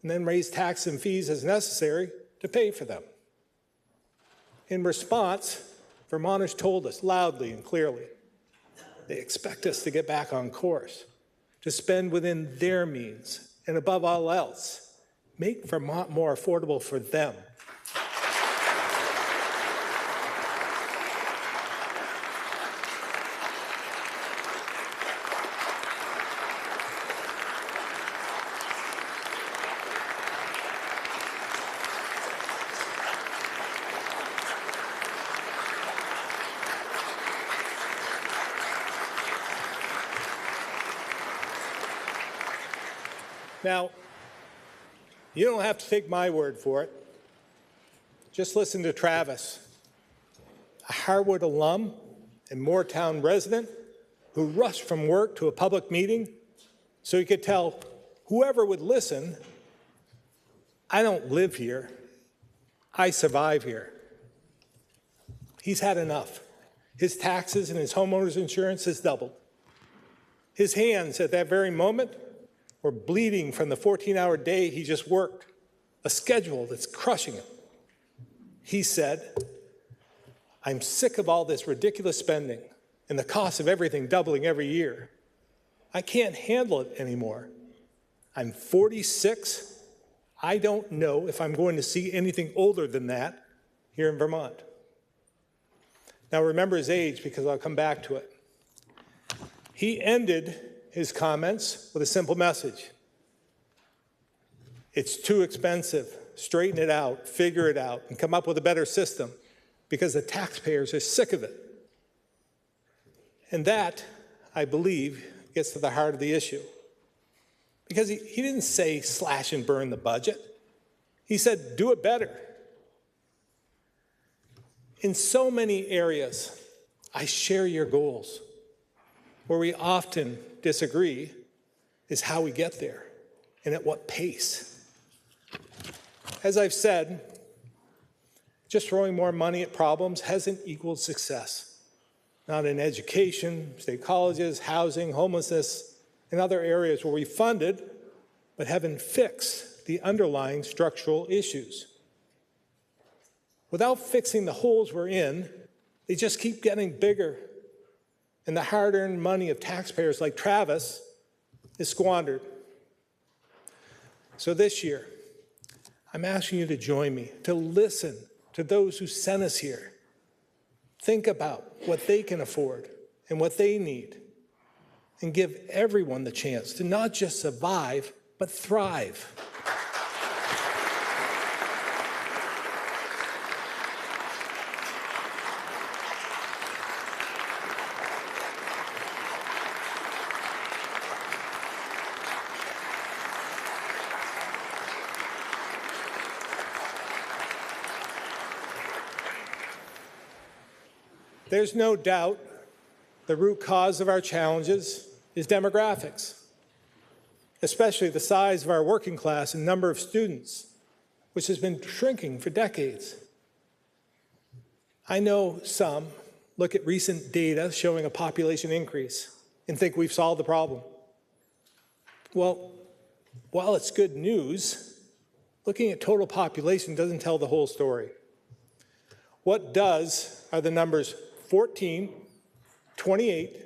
and then raised taxes and fees as necessary to pay for them. In response, Vermonters told us loudly and clearly, they expect us to get back on course, to spend within their means, and above all else, make Vermont more affordable for them. Now, you don't have to take my word for it. Just listen to Travis, a Harwood alum and Moortown resident who rushed from work to a public meeting so he could tell whoever would listen, I don't live here, I survive here. He's had enough. His taxes and his homeowner's insurance has doubled. His hands at that very moment were bleeding from the 14-hour day he just worked, a schedule that's crushing him. He said, I'm sick of all this ridiculous spending and the cost of everything doubling every year. I can't handle it anymore. I'm 46. I don't know if I'm going to see anything older than that here in Vermont. Now remember his age because I'll come back to it. He ended his comments with a simple message. It's too expensive. Straighten it out, figure it out, and come up with a better system because the taxpayers are sick of it. And that, I believe, gets to the heart of the issue. Because he didn't say slash and burn the budget. He said do it better. In so many areas, I share your goals. Where we often disagree is how we get there and at what pace. As I've said, just throwing more money at problems hasn't equaled success. Not in education, state colleges, housing, homelessness, and other areas where we funded but haven't fixed the underlying structural issues. Without fixing the holes we're in, they just keep getting bigger, and the hard-earned money of taxpayers like Travis is squandered. So this year, I'm asking you to join me, to listen to those who sent us here. Think about what they can afford and what they need, and give everyone the chance to not just survive, but thrive. There's no doubt the root cause of our challenges is demographics, especially the size of our working class and number of students, which has been shrinking for decades. I know some look at recent data showing a population increase and think we've solved the problem. Well, while it's good news, looking at total population doesn't tell the whole story. What does are the numbers 14, 28,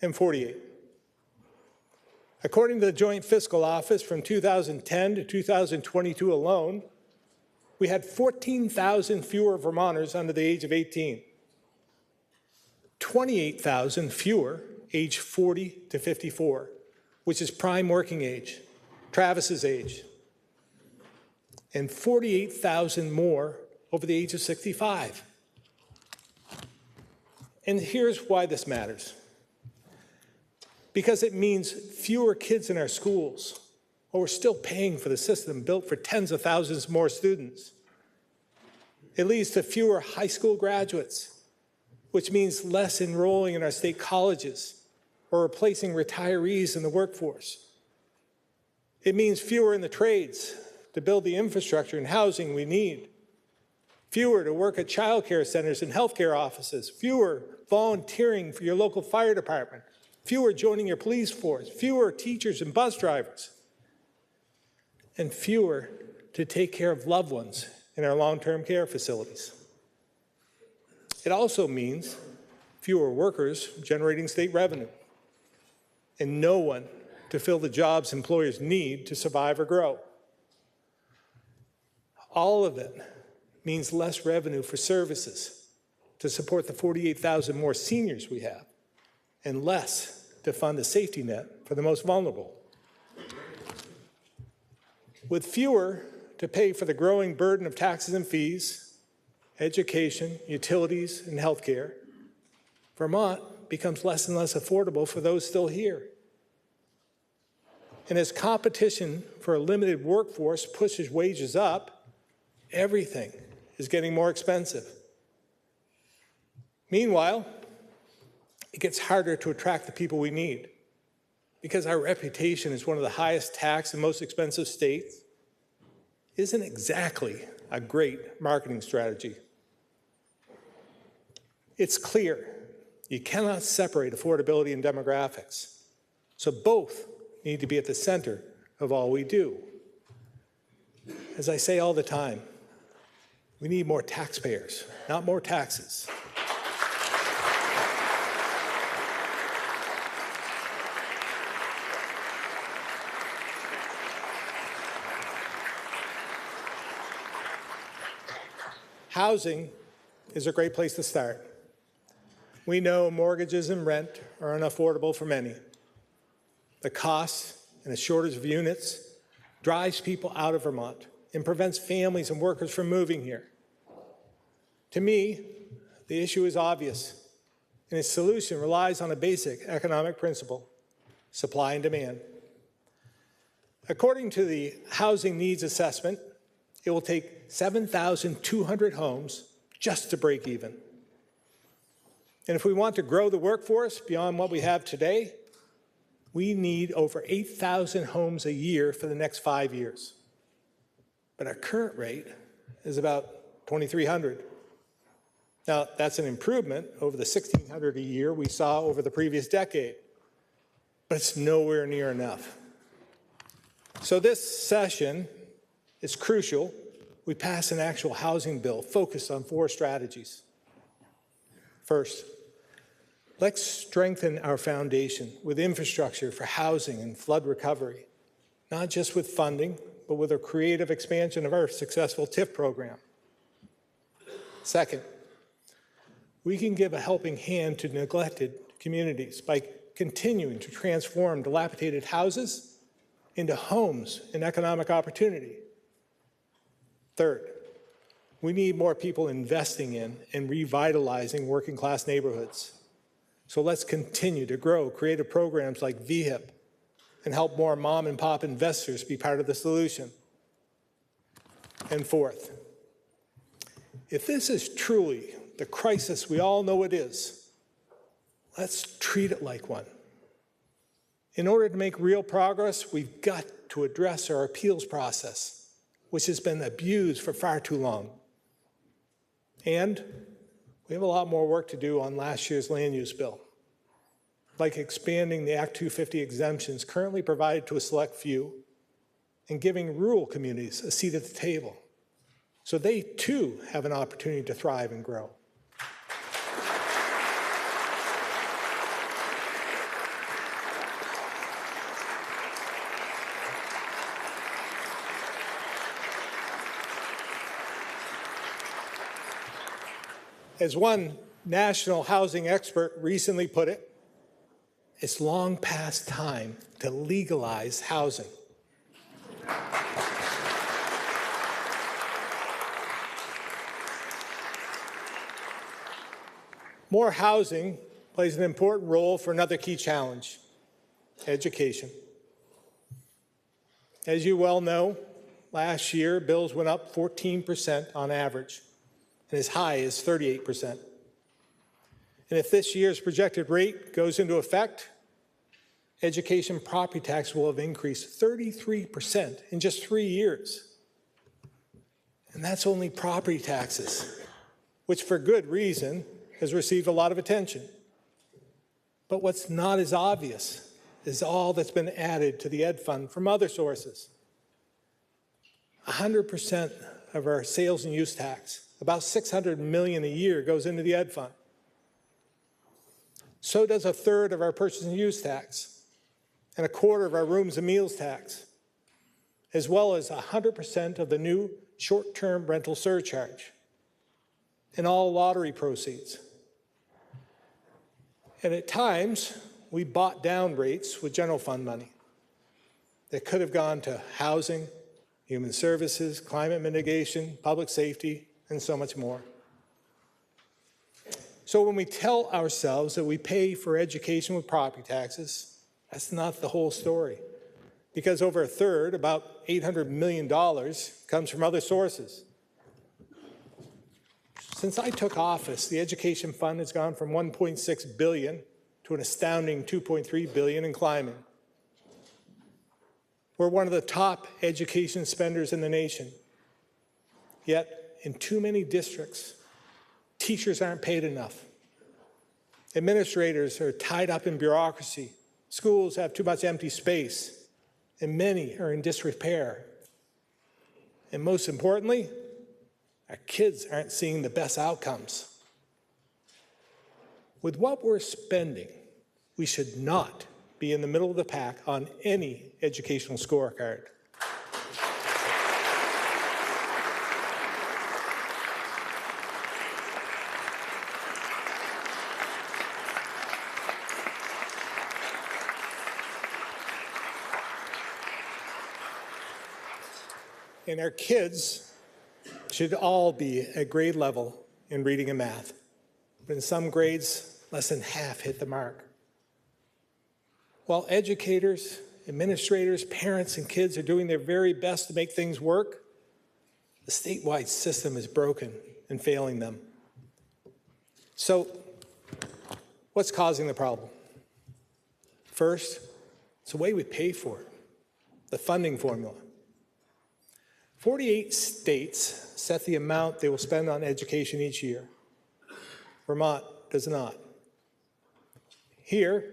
and 48. According to the Joint Fiscal Office, from 2010 to 2022 alone, we had 14,000 fewer Vermonters under the age of 18, 28,000 fewer age 40 to 54, which is prime working age, Travis's age, and 48,000 more over the age of 65. And here's why this matters. Because it means fewer kids in our schools, while we're still paying for the system built for tens of thousands more students. It leads to fewer high school graduates, which means less enrolling in our state colleges or replacing retirees in the workforce. It means fewer in the trades to build the infrastructure and housing we need. Fewer to work at child care centers and healthcare offices, fewer volunteering for your local fire department, fewer joining your police force, fewer teachers and bus drivers, and fewer to take care of loved ones in our long-term care facilities. It also means fewer workers generating state revenue, and no one to fill the jobs employers need to survive or grow. All of it means less revenue for services to support the 48,000 more seniors we have, and less to fund the safety net for the most vulnerable. With fewer to pay for the growing burden of taxes and fees, education, utilities, and healthcare, Vermont becomes less and less affordable for those still here. And as competition for a limited workforce pushes wages up, everything is getting more expensive. Meanwhile, it gets harder to attract the people we need because our reputation as one of the highest taxed and most expensive states isn't exactly a great marketing strategy. It's clear you cannot separate affordability and demographics, so both need to be at the center of all we do. As I say all the time, we need more taxpayers, not more taxes. Housing is a great place to start. We know mortgages and rent are unaffordable for many. The cost and the shortage of units drives people out of Vermont and prevents families and workers from moving here. To me, the issue is obvious, and its solution relies on a basic economic principle: supply and demand. According to the Housing Needs Assessment, it will take 7,200 homes just to break even. And if we want to grow the workforce beyond what we have today, we need over 8,000 homes a year for the next 5 years. But our current rate is about 2,300. Now, that's an improvement over the 1,600 a year we saw over the previous decade, but it's nowhere near enough. So this session is crucial. We pass an actual housing bill focused on 4 strategies. First, let's strengthen our foundation with infrastructure for housing and flood recovery, not just with funding, but with a creative expansion of our successful TIF program. Second, we can give a helping hand to neglected communities by continuing to transform dilapidated houses into homes and economic opportunity. Third, we need more people investing in and revitalizing working-class neighborhoods. So let's continue to grow creative programs like VHIP and help more mom-and-pop investors be part of the solution. And fourth, if this is truly the crisis we all know it is, let's treat it like one. In order to make real progress, we've got to address our appeals process, which has been abused for far too long. And we have a lot more work to do on last year's land use bill, like expanding the Act 250 exemptions currently provided to a select few and giving rural communities a seat at the table so they too have an opportunity to thrive and grow. As one national housing expert recently put it, it's long past time to legalize housing. More housing plays an important role for another key challenge, education. As you well know, last year bills went up 14% on average, and as high as 38%. And if this year's projected rate goes into effect, education property tax will have increased 33% in just 3 years. And that's only property taxes, which for good reason has received a lot of attention. But what's not as obvious is all that's been added to the Ed Fund from other sources. 100% of our sales and use tax, about $600 million a year, goes into the Ed Fund. So does 1/3 of our purchase and use tax, and 1/4 of our rooms and meals tax, as well as 100% of the new short-term rental surcharge, and all lottery proceeds. And at times, we bought down rates with general fund money that could have gone to housing, human services, climate mitigation, public safety, and so much more. So when we tell ourselves that we pay for education with property taxes, that's not the whole story, because over 1/3, about $800 million, comes from other sources. Since I took office, the education fund has gone from $1.6 billion to an astounding $2.3 billion and climbing. We're one of the top education spenders in the nation. Yet, in too many districts, teachers aren't paid enough. Administrators are tied up in bureaucracy. Schools have too much empty space, and many are in disrepair. And most importantly, our kids aren't seeing the best outcomes. With what we're spending, we should not be in the middle of the pack on any educational scorecard. And our kids should all be at grade level in reading and math. But in some grades, less than half hit the mark. While educators, administrators, parents, and kids are doing their very best to make things work, the statewide system is broken and failing them. So, what's causing the problem? First, it's the way we pay for it, the funding formula. 48 states set the amount they will spend on education each year. Vermont does not. Here,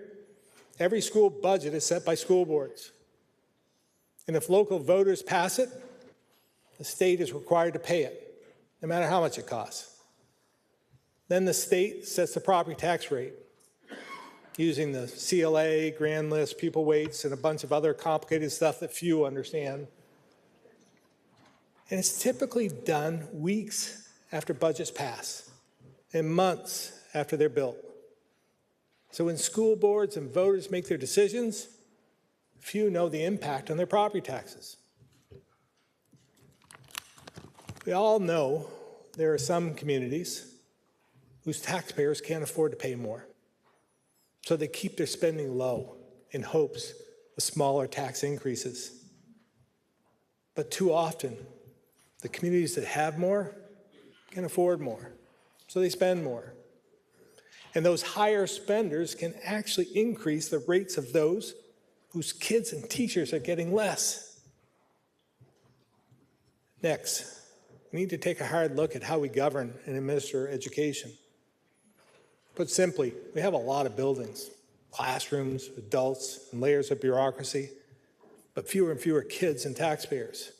every school budget is set by school boards. And if local voters pass it, the state is required to pay it, no matter how much it costs. Then the state sets the property tax rate using the CLA, grand list, pupil weights, and a bunch of other complicated stuff that few understand. And it's typically done weeks after budgets pass and months after they're built. So when school boards and voters make their decisions, few know the impact on their property taxes. We all know there are some communities whose taxpayers can't afford to pay more, so they keep their spending low in hopes of smaller tax increases. But too often, the communities that have more can afford more, so they spend more. And those higher spenders can actually increase the rates of those whose kids and teachers are getting less. Next, we need to take a hard look at how we govern and administer education. Put simply, we have a lot of buildings, classrooms, adults, and layers of bureaucracy, but fewer and fewer kids and taxpayers.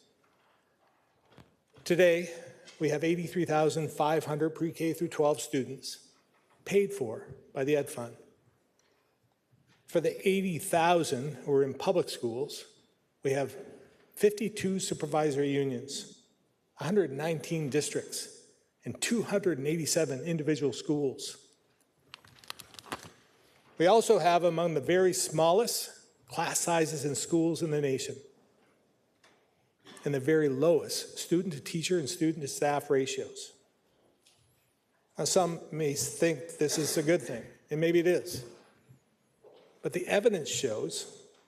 Today, we have 83,500 pre-K through 12 students paid for by the Ed Fund. For the 80,000 who are in public schools, we have 52 supervisory unions, 119 districts, and 287 individual schools. We also have among the very smallest class sizes in schools in the nation, and the very lowest student-to-teacher and student-to-staff ratios. Now, some may think this is a good thing, and maybe it is. But the evidence shows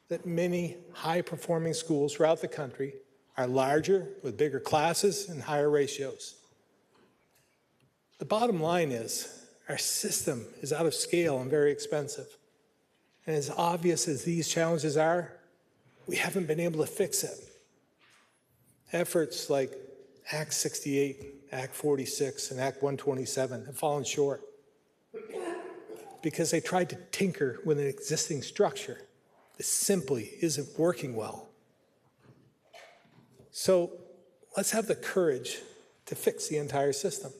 that many high-performing schools throughout the country are larger, with bigger classes and higher ratios. The bottom line is, our system is out of scale and very expensive. And as obvious as these challenges are, we haven't been able to fix it. Efforts like Act 68, Act 46, and Act 127 have fallen short because they tried to tinker with an existing structure that simply isn't working well. So let's have the courage to fix the entire system,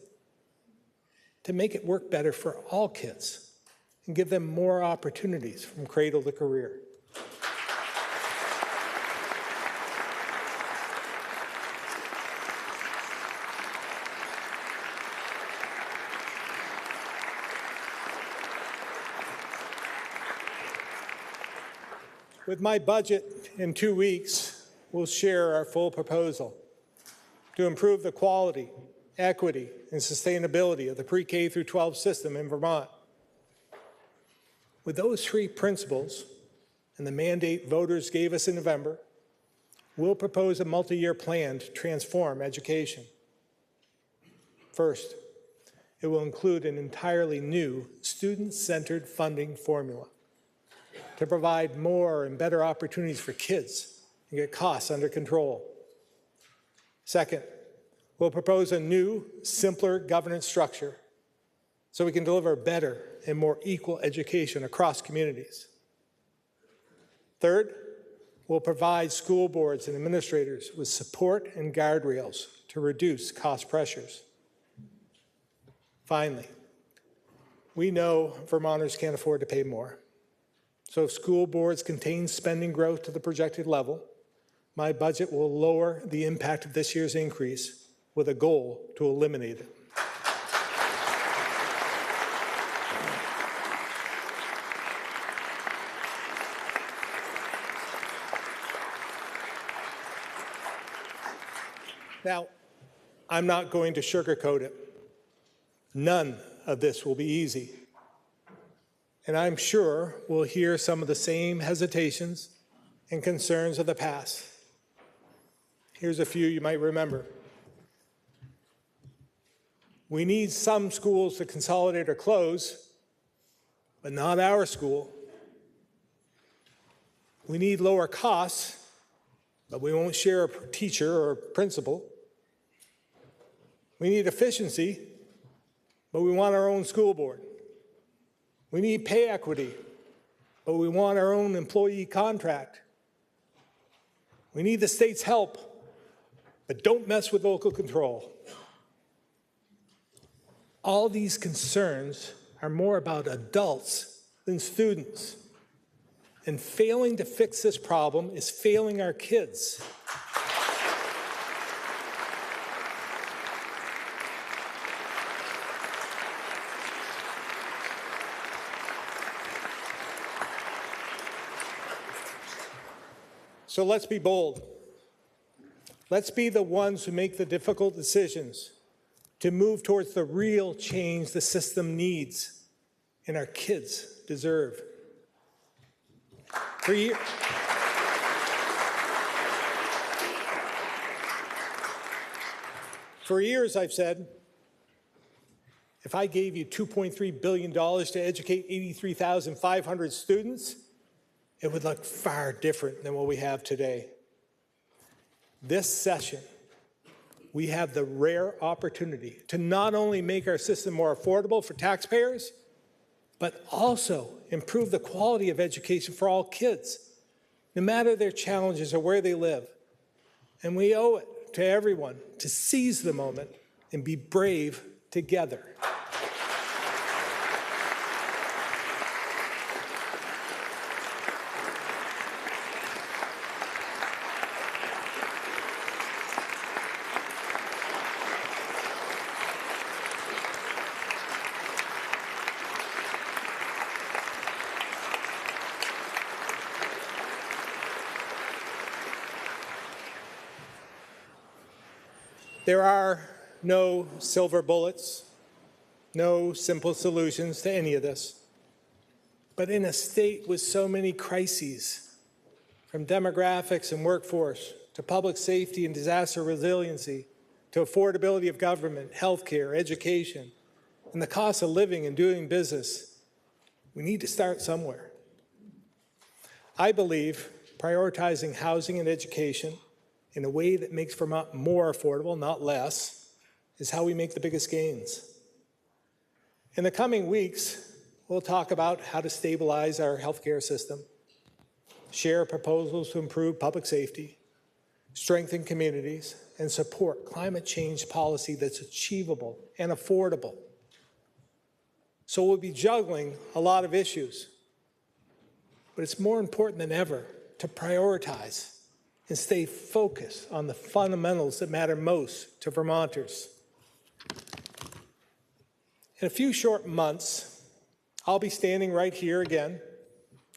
to make it work better for all kids and give them more opportunities from cradle to career. With my budget in 2 weeks, we'll share our full proposal to improve the quality, equity, and sustainability of the pre-K through 12 system in Vermont. With those three principles and the mandate voters gave us in November, we'll propose a multi-year plan to transform education. First, it will include an entirely new student-centered funding formula to provide more and better opportunities for kids and get costs under control. Second, we'll propose a new, simpler governance structure so we can deliver better and more equal education across communities. Third, we'll provide school boards and administrators with support and guardrails to reduce cost pressures. Finally, we know Vermonters can't afford to pay more. So if school boards contain spending growth to the projected level, my budget will lower the impact of this year's increase with a goal to eliminate it. Now, I'm not going to sugarcoat it. None of this will be easy. And I'm sure we'll hear some of the same hesitations and concerns of the past. Here's a few you might remember. We need some schools to consolidate or close, but not our school. We need lower costs, but we won't share a teacher or principal. We need efficiency, but we want our own school board. We need pay equity, but we want our own employee contract. We need the state's help, but don't mess with local control. All these concerns are more about adults than students. And failing to fix this problem is failing our kids. So let's be bold. Let's be the ones who make the difficult decisions to move towards the real change the system needs and our kids deserve. For years, I've said, if I gave you $2.3 billion to educate 83,500 students, it would look far different than what we have today. This session, we have the rare opportunity to not only make our system more affordable for taxpayers, but also improve the quality of education for all kids, no matter their challenges or where they live. And we owe it to everyone to seize the moment and be brave together. There are no silver bullets, no simple solutions to any of this. But in a state with so many crises, from demographics and workforce to public safety and disaster resiliency, to affordability of government, healthcare, education, and the cost of living and doing business, we need to start somewhere. I believe prioritizing housing and education in a way that makes Vermont more affordable, not less, is how we make the biggest gains. In the coming weeks, we'll talk about how to stabilize our healthcare system, share proposals to improve public safety, strengthen communities, and support climate change policy that's achievable and affordable. So we'll be juggling a lot of issues, but it's more important than ever to prioritize and stay focused on the fundamentals that matter most to Vermonters. In a few short months, I'll be standing right here again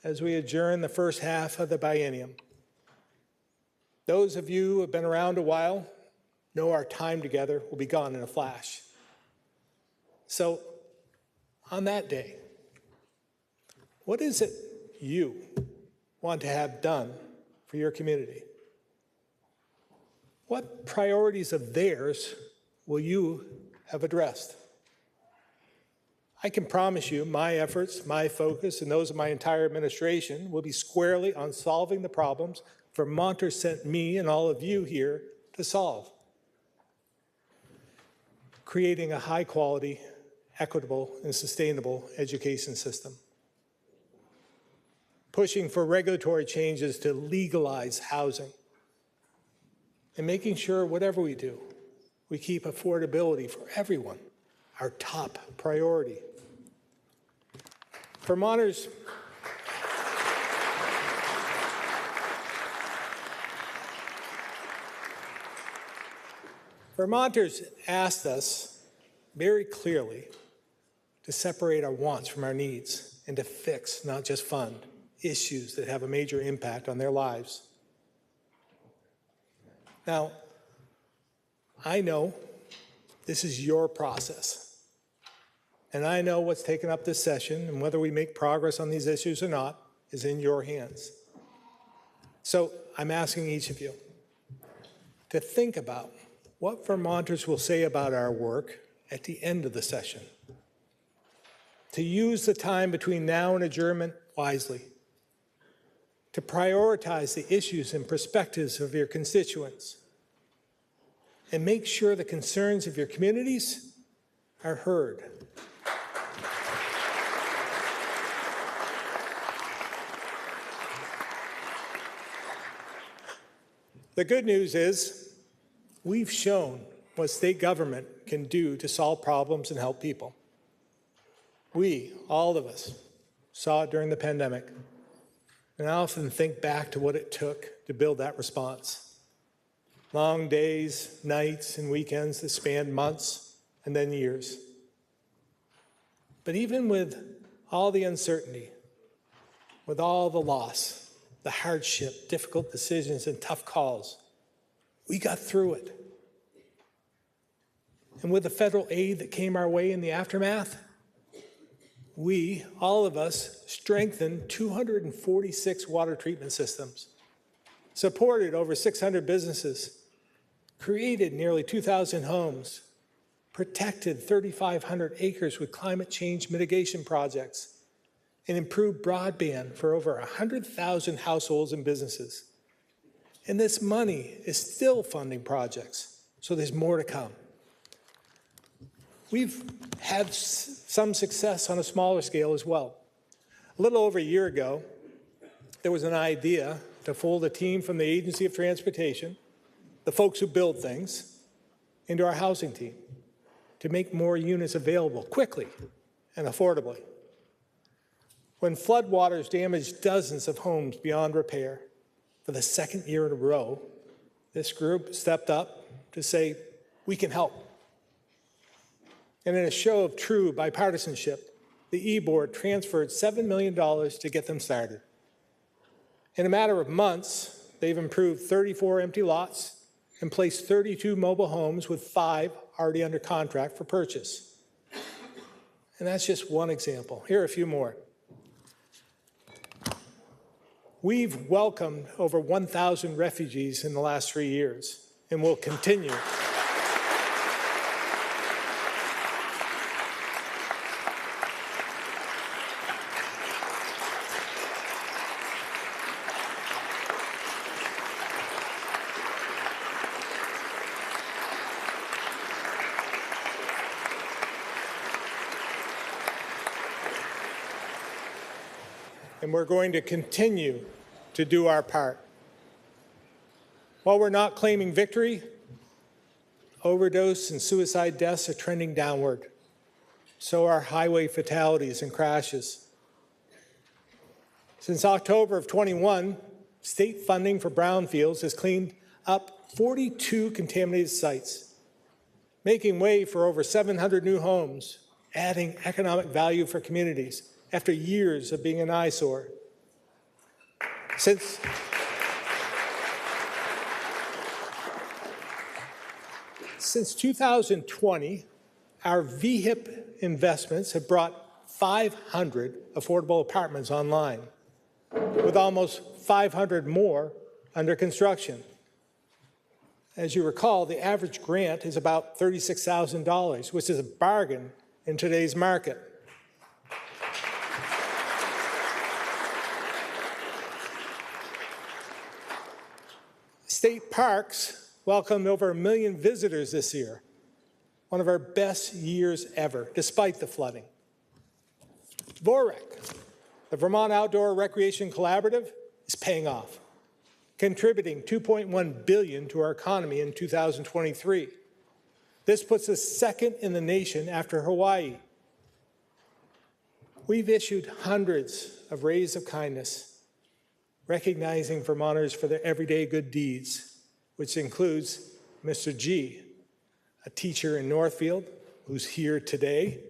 as we adjourn the first half of the biennium. Those of you who have been around a while know our time together will be gone in a flash. So, on that day, what is it you want to have done for your community? What priorities of theirs will you have addressed? I can promise you my efforts, my focus, and those of my entire administration will be squarely on solving the problems Vermonters sent me and all of you here to solve. Creating a high-quality, equitable, and sustainable education system. Pushing for regulatory changes to legalize housing. And making sure whatever we do, we keep affordability for everyone our top priority. Vermonters asked us very clearly to separate our wants from our needs and to fix, not just fund, issues that have a major impact on their lives. Now, I know this is your process, and I know what's taken up this session, and whether we make progress on these issues or not is in your hands. So I'm asking each of you to think about what Vermonters will say about our work at the end of the session, to use the time between now and adjournment wisely, to prioritize the issues and perspectives of your constituents, and make sure the concerns of your communities are heard. The good news is we've shown what state government can do to solve problems and help people. We, all of us, saw it during the pandemic, and I often think back to what it took to build that response. Long days, nights, and weekends that spanned months and then years. But even with all the uncertainty, with all the loss, the hardship, difficult decisions, and tough calls, we got through it. And with the federal aid that came our way in the aftermath, we, all of us, strengthened 246 water treatment systems, supported over 600 businesses, created nearly 2,000 homes, protected 3,500 acres with climate change mitigation projects, and improved broadband for over 100,000 households and businesses. And this money is still funding projects, so there's more to come. We've had some success on a smaller scale as well. A little over a year ago, there was an idea to fold a team from the Agency of Transportation, the folks who build things, into our housing team to make more units available quickly and affordably. When floodwaters damaged dozens of homes beyond repair for the second year in a row, this group stepped up to say, we can help. And in a show of true bipartisanship, the E-Board transferred $7 million to get them started. In a matter of months, they've improved 34 empty lots and placed 32 mobile homes with 5 already under contract for purchase. And that's just one example. Here are a few more. We've welcomed over 1,000 refugees in the last 3 years and will continue. And we're going to continue to do our part. While we're not claiming victory, overdose and suicide deaths are trending downward. So are highway fatalities and crashes. Since October of 21, state funding for brownfields has cleaned up 42 contaminated sites, making way for over 700 new homes, adding economic value for communities after years of being an eyesore. Since 2020, our VHIP investments have brought 500 affordable apartments online, with almost 500 more under construction. As you recall, the average grant is about $36,000, which is a bargain in today's market. State parks welcomed over 1 million visitors this year, one of our best years ever, despite the flooding. VOREC, the Vermont Outdoor Recreation Collaborative, is paying off, contributing $2.1 billion to our economy in 2023. This puts us second in the nation after Hawaii. We've issued hundreds of rays of kindness, recognizing Vermonters for their everyday good deeds, which includes Mr. G, a teacher in Northfield who's here today,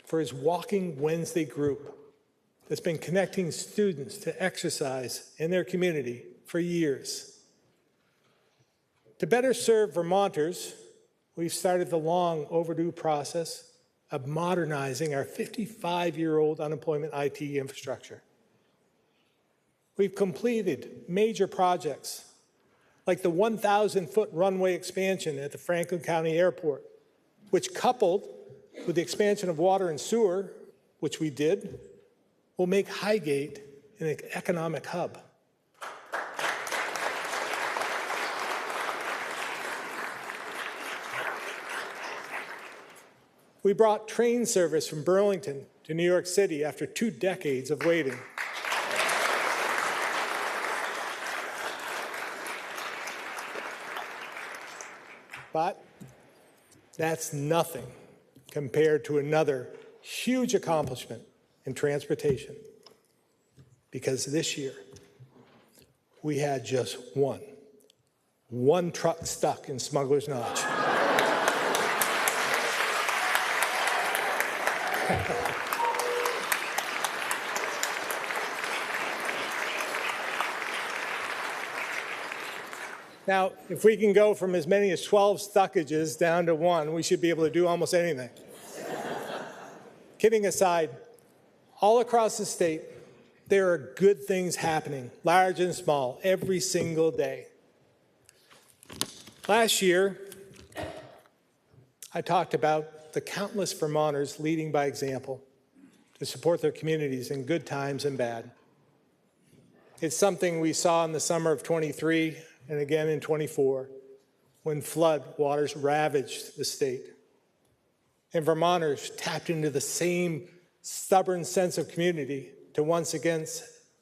for his Walking Wednesday group that's been connecting students to exercise in their community for years. To better serve Vermonters, we've started the long overdue process of modernizing our 55-year-old unemployment IT infrastructure. We've completed major projects like the 1,000-foot runway expansion at the Franklin County Airport, which, coupled with the expansion of water and sewer, which we did, will make Highgate an economic hub. We brought train service from Burlington to New York City after 2 decades of waiting. But that's nothing compared to another huge accomplishment in transportation. Because this year, we had just one truck stuck in Smuggler's Notch. Now, if we can go from as many as 12 stuckages down to 1, we should be able to do almost anything. Kidding aside, all across the state, there are good things happening, large and small, every single day. Last year, I talked about the countless Vermonters leading by example to support their communities in good times and bad. It's something we saw in the summer of '23 and again in '24 when flood waters ravaged the state. And Vermonters tapped into the same stubborn sense of community to once again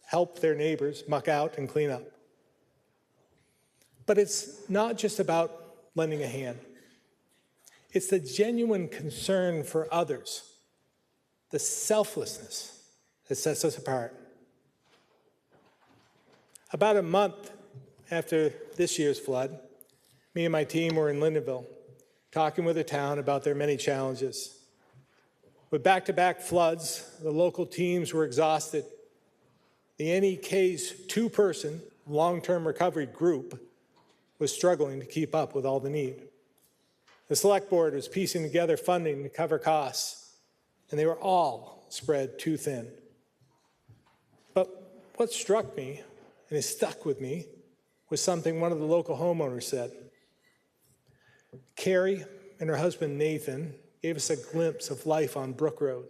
help their neighbors muck out and clean up. But it's not just about lending a hand. It's the genuine concern for others, the selflessness that sets us apart. About a month after this year's flood, me and my team were in Lyndonville, talking with the town about their many challenges. With back-to-back floods, the local teams were exhausted. The NEK's 2-person long-term recovery group was struggling to keep up with all the need. The select board was piecing together funding to cover costs, and they were all spread too thin. But what struck me, and has stuck with me, was something one of the local homeowners said. Carrie and her husband Nathan gave us a glimpse of life on Brook Road,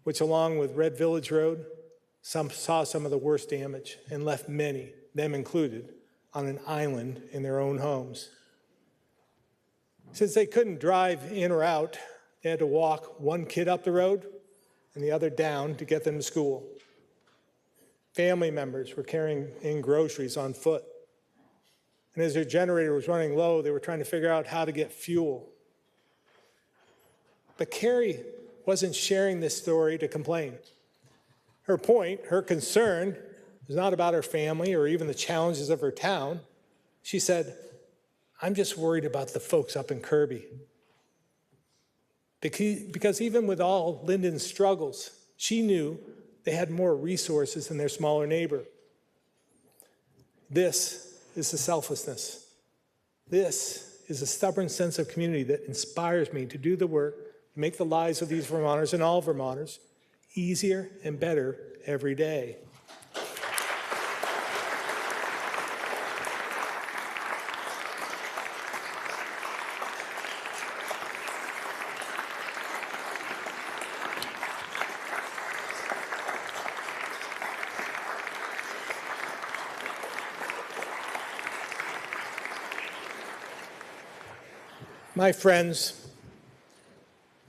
which along with Red Village Road, saw some of the worst damage and left many, them included, on an island in their own homes. Since they couldn't drive in or out, they had to walk one kid up the road and the other down to get them to school. Family members were carrying in groceries on foot. And as their generator was running low, they were trying to figure out how to get fuel. But Carrie wasn't sharing this story to complain. Her point, her concern, was not about her family or even the challenges of her town. She said, I'm just worried about the folks up in Kirby. Because even with all Lyndon's struggles, she knew they had more resources than their smaller neighbor. This is the selflessness. This is a stubborn sense of community that inspires me to do the work, to make the lives of these Vermonters and all Vermonters easier and better every day. My friends,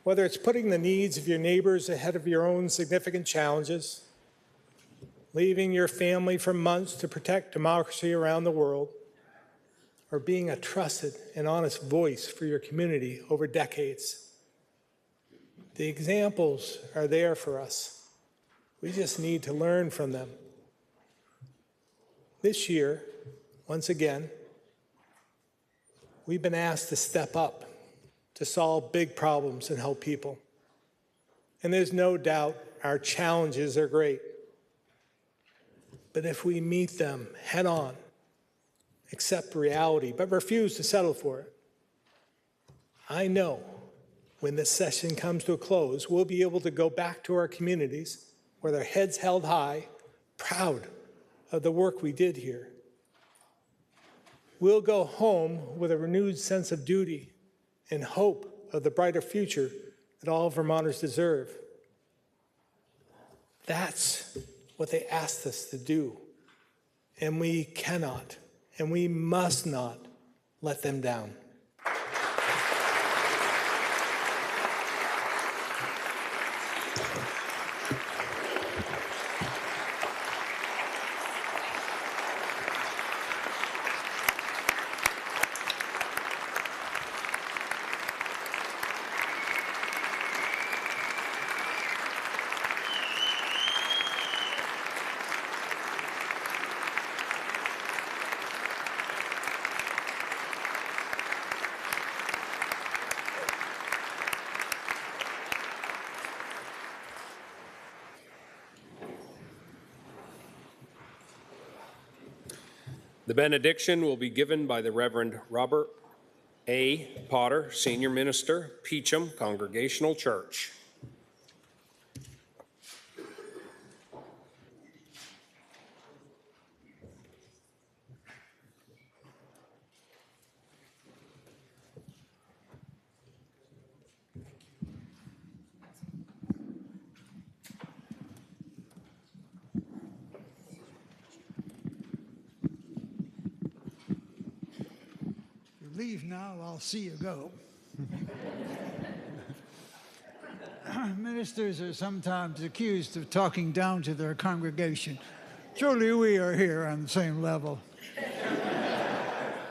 whether it's putting the needs of your neighbors ahead of your own significant challenges, leaving your family for months to protect democracy around the world, or being a trusted and honest voice for your community over decades, the examples are there for us. We just need to learn from them. This year, once again, we've been asked to step up, to solve big problems and help people. And there's no doubt our challenges are great. But if we meet them head on, accept reality, but refuse to settle for it, I know when this session comes to a close, we'll be able to go back to our communities with our heads held high, proud of the work we did here. We'll go home with a renewed sense of duty and hope of the brighter future that all Vermonters deserve. That's what they asked us to do. And we cannot, and we must not let them down. The benediction will be given by the Reverend Robert A. Potter, Senior Minister, Peacham Congregational Church. Leave now, I'll see you go. Ministers are sometimes accused of talking down to their congregation. Truly, we are here on the same level,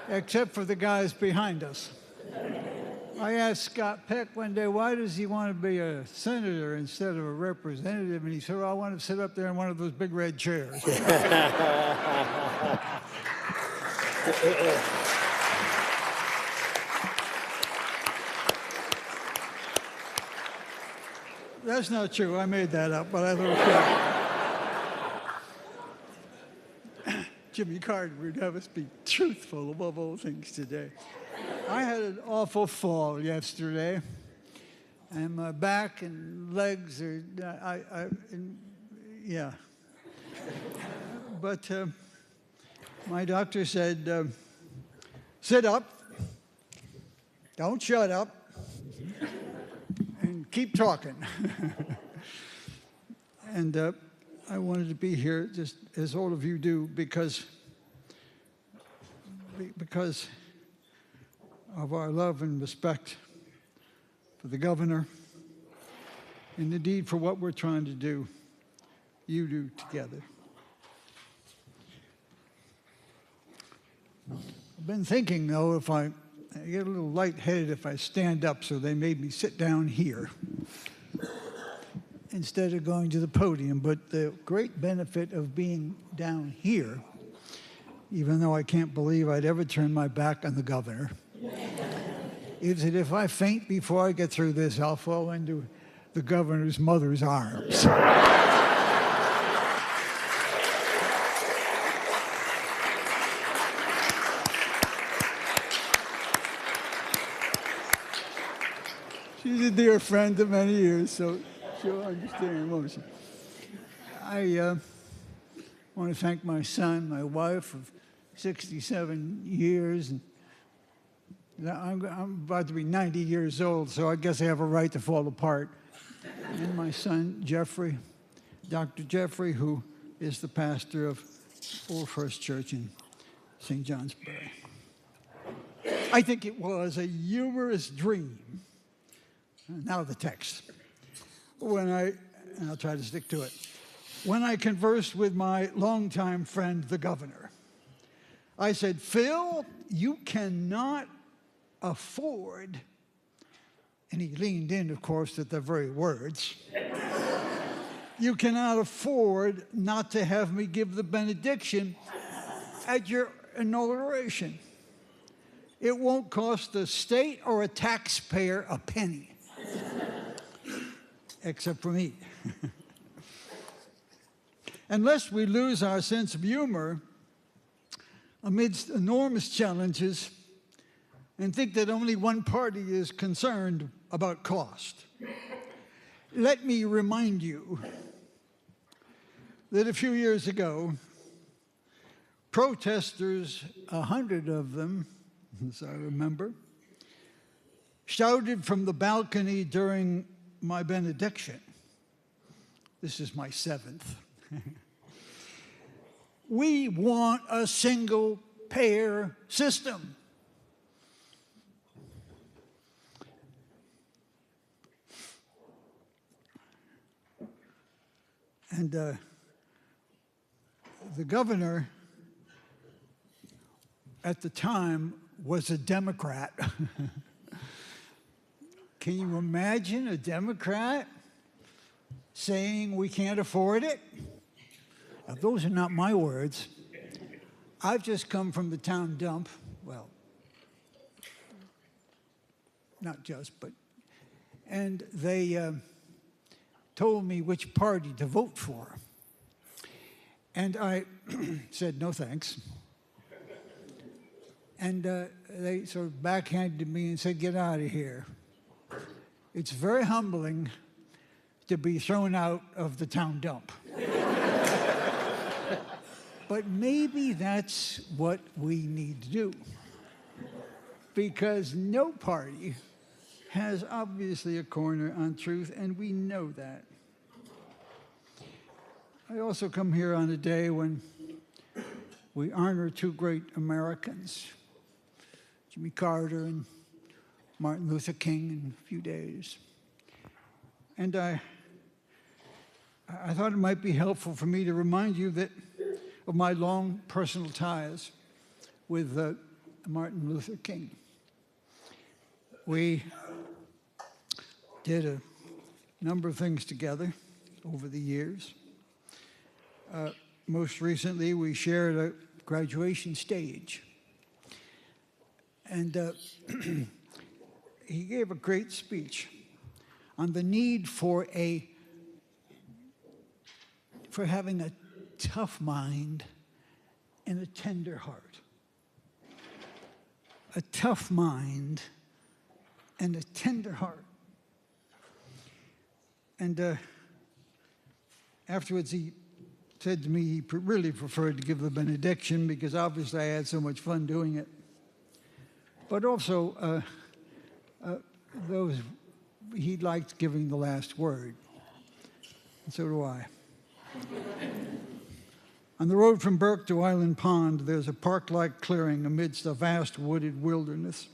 except for the guys behind us. I asked Scott Peck one day, why does he want to be a senator instead of a representative? And he said, well, I want to sit up there in one of those big red chairs. That's not true. I made that up, but I thought it was Jimmy Carter would have us be truthful above all things today. I had an awful fall yesterday, and my back and legs are, yeah. But my doctor said, sit up, don't shut up, and keep talking. And I wanted to be here, just as all of you do, because of our love and respect for the governor, and indeed for what we're trying to do, you do together. I've been thinking, though, if I get a little lightheaded if I stand up, so they made me sit down here instead of going to the podium. But the great benefit of being down here, even though I can't believe I'd ever turn my back on the governor, is that if I faint before I get through this, I'll fall into the governor's mother's arms. She's a dear friend of many years, so she'll understand, won't she? I want to thank my son, my wife of 67 years. And I'm about to be 90 years old, so I guess I have a right to fall apart. And my son, Jeffrey, Dr. Jeffrey, who is the pastor of Old First Church in St. Johnsbury. I think it was a humorous dream. Now the text. And I'll try to stick to it. When I conversed with my longtime friend, the governor, I said, Phil, you cannot afford, and he leaned in, of course, at the very words, you cannot afford not to have me give the benediction at your inauguration. It won't cost the state or a taxpayer a penny. Except for me. Unless we lose our sense of humor amidst enormous challenges and think that only one party is concerned about cost. Let me remind you that a few years ago, protesters, 100 of them, as I remember, shouted from the balcony during my benediction. This is my 7th. We want a single-payer system. And the governor at the time was a Democrat. Can you imagine a Democrat saying we can't afford it? Now, those are not my words. I've just come from the town dump. Well, not just, but. And they told me which party to vote for. And I said, no thanks. And they sort of backhanded me and said, get out of here. It's very humbling to be thrown out of the town dump. But maybe that's what we need to do. Because no party has obviously a corner on truth, and we know that. I also come here on a day when we honor two great Americans, Jimmy Carter and Martin Luther King, in a few days. And I thought it might be helpful for me to remind you of my long personal ties with Martin Luther King. We did a number of things together over the years. Most recently, we shared a graduation stage. And he gave a great speech on the need for having a tough mind and a tender heart. A tough mind and a tender heart. And afterwards, he said to me he really preferred to give the benediction because obviously I had so much fun doing it. But also, he liked giving the last word. And so do I. On the road from Burke to Island Pond, there's a park-like clearing amidst a vast wooded wilderness.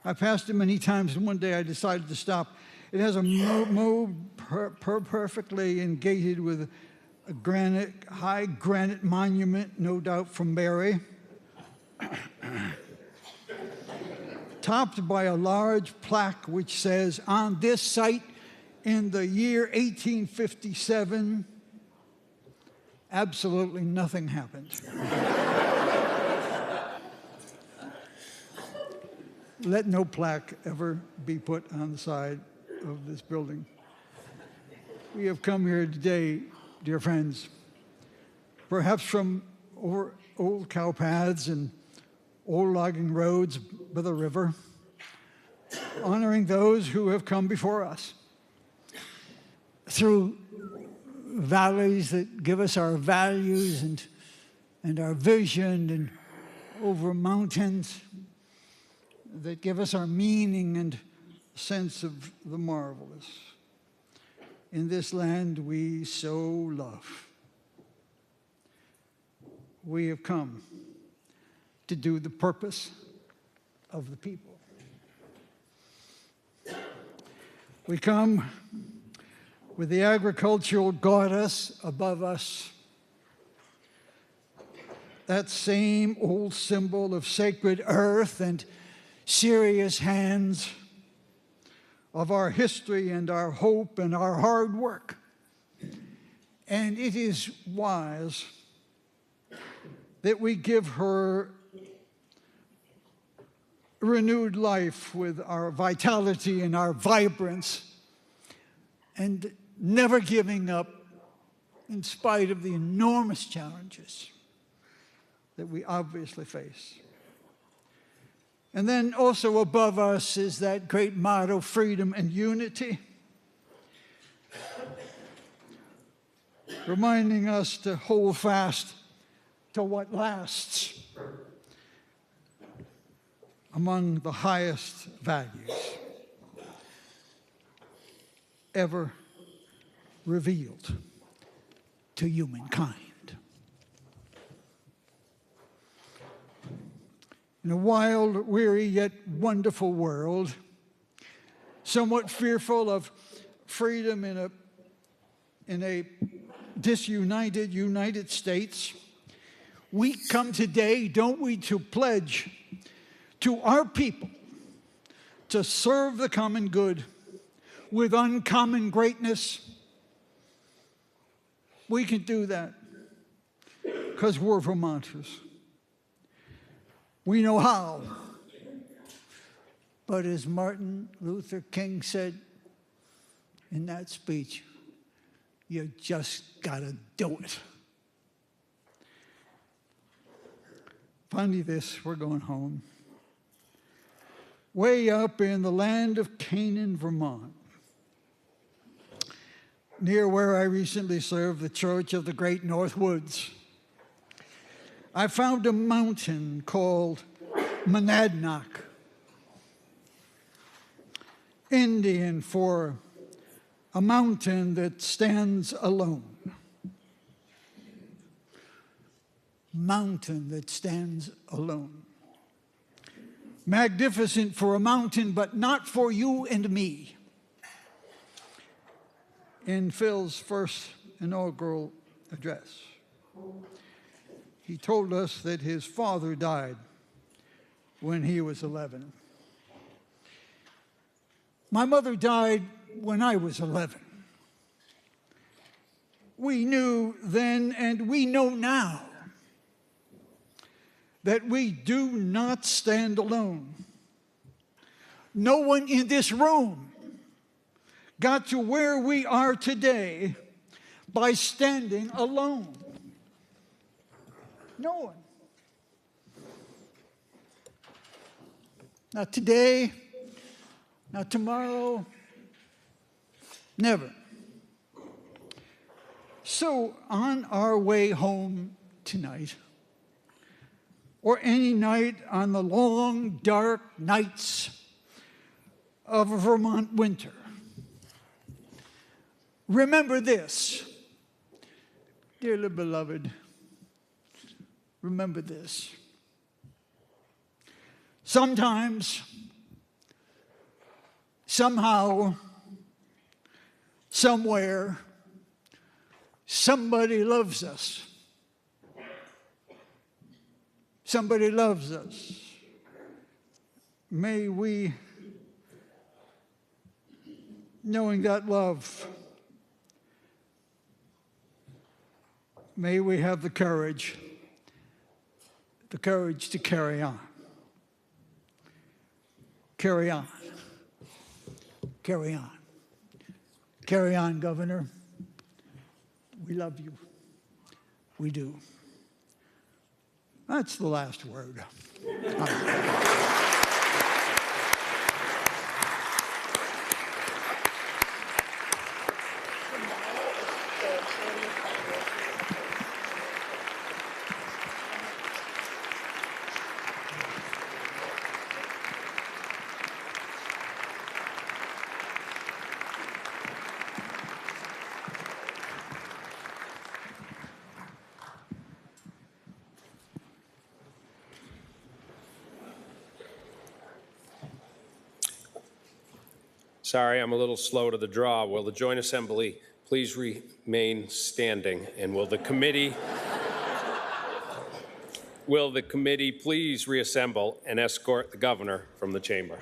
I passed it many times, and one day I decided to stop. It has a moat perfectly and gated with a high granite monument, no doubt from Barry, topped by a large plaque which says, on this site in the year 1857, absolutely nothing happened. Let no plaque ever be put on the side of this building. We have come here today, dear friends, perhaps from old cow paths and old logging roads by the river, honoring those who have come before us, through valleys that give us our values and our vision, and over mountains that give us our meaning and sense of the marvelous. In this land we so love, we have come to do the purpose of the people. We come with the agricultural goddess above us, that same old symbol of sacred earth and serious hands, of our history and our hope and our hard work. And it is wise that we give her renewed life with our vitality and our vibrance, and never giving up in spite of the enormous challenges that we obviously face. And then also above us is that great motto, freedom and unity, reminding us to hold fast to what lasts among the highest values ever revealed to humankind. In a wild, weary, yet wonderful world, somewhat fearful of freedom in a disunited United States, we come today, don't we, to pledge to our people to serve the common good with uncommon greatness. We can do that because we're Vermonters. We know how. But as Martin Luther King said in that speech, you just gotta do it. Finally, we're going home. Way up in the land of Canaan, Vermont, near where I recently served the Church of the Great North Woods, I found a mountain called Monadnock, Indian for a mountain that stands alone. Mountain that stands alone. Magnificent for a mountain, but not for you and me. In Phil's first inaugural address, he told us that his father died when he was 11. My mother died when I was 11. We knew then and we know now that we do not stand alone. No one in this room got to where we are today by standing alone. No one. Not today, not tomorrow, never. So on our way home tonight, or any night on the long, dark nights of a Vermont winter, remember this, dearly beloved, remember this. Sometimes, somehow, somewhere, somebody loves us. Somebody loves us. May we, knowing that love, may we have the courage to carry on. Carry on. Carry on. Carry on, Governor. We love you. We do. That's the last word. Sorry, I'm a little slow to the draw. Will the joint assembly please remain standing? And will the committee please reassemble and escort the governor from the chamber?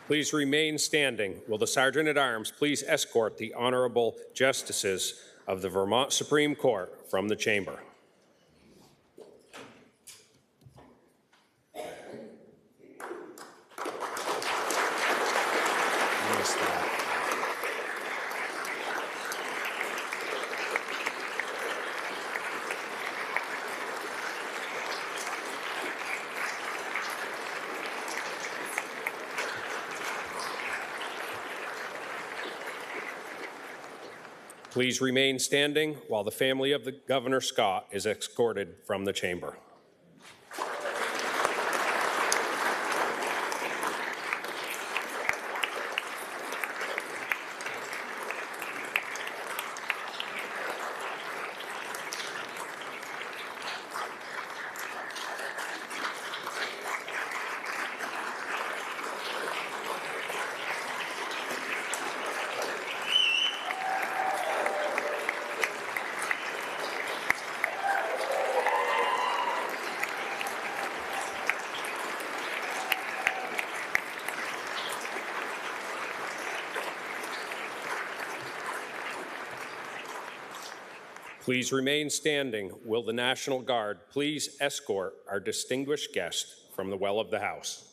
Please remain standing. Will the Sergeant at Arms please escort the Honorable Justices of the Vermont Supreme Court from the chamber? Please remain standing while the family of the Governor Scott is escorted from the chamber. Please remain standing. Will the National Guard please escort our distinguished guest from the well of the House?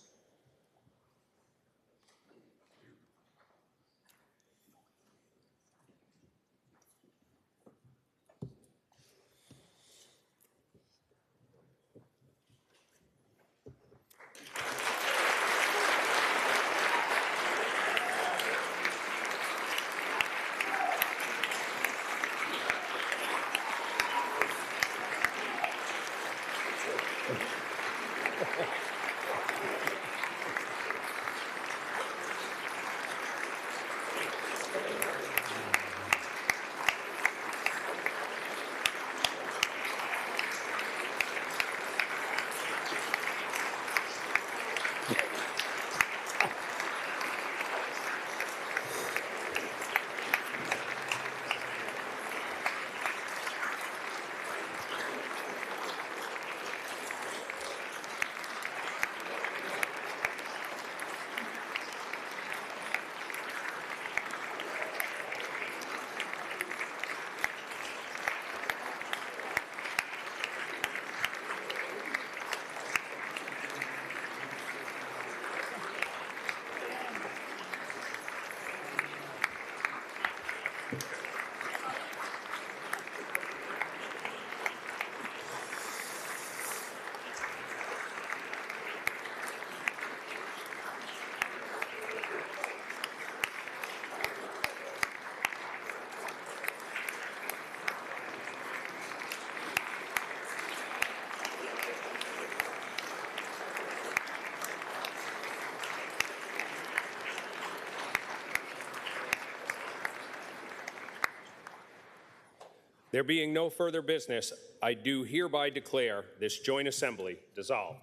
There being no further business, I do hereby declare this joint assembly dissolved.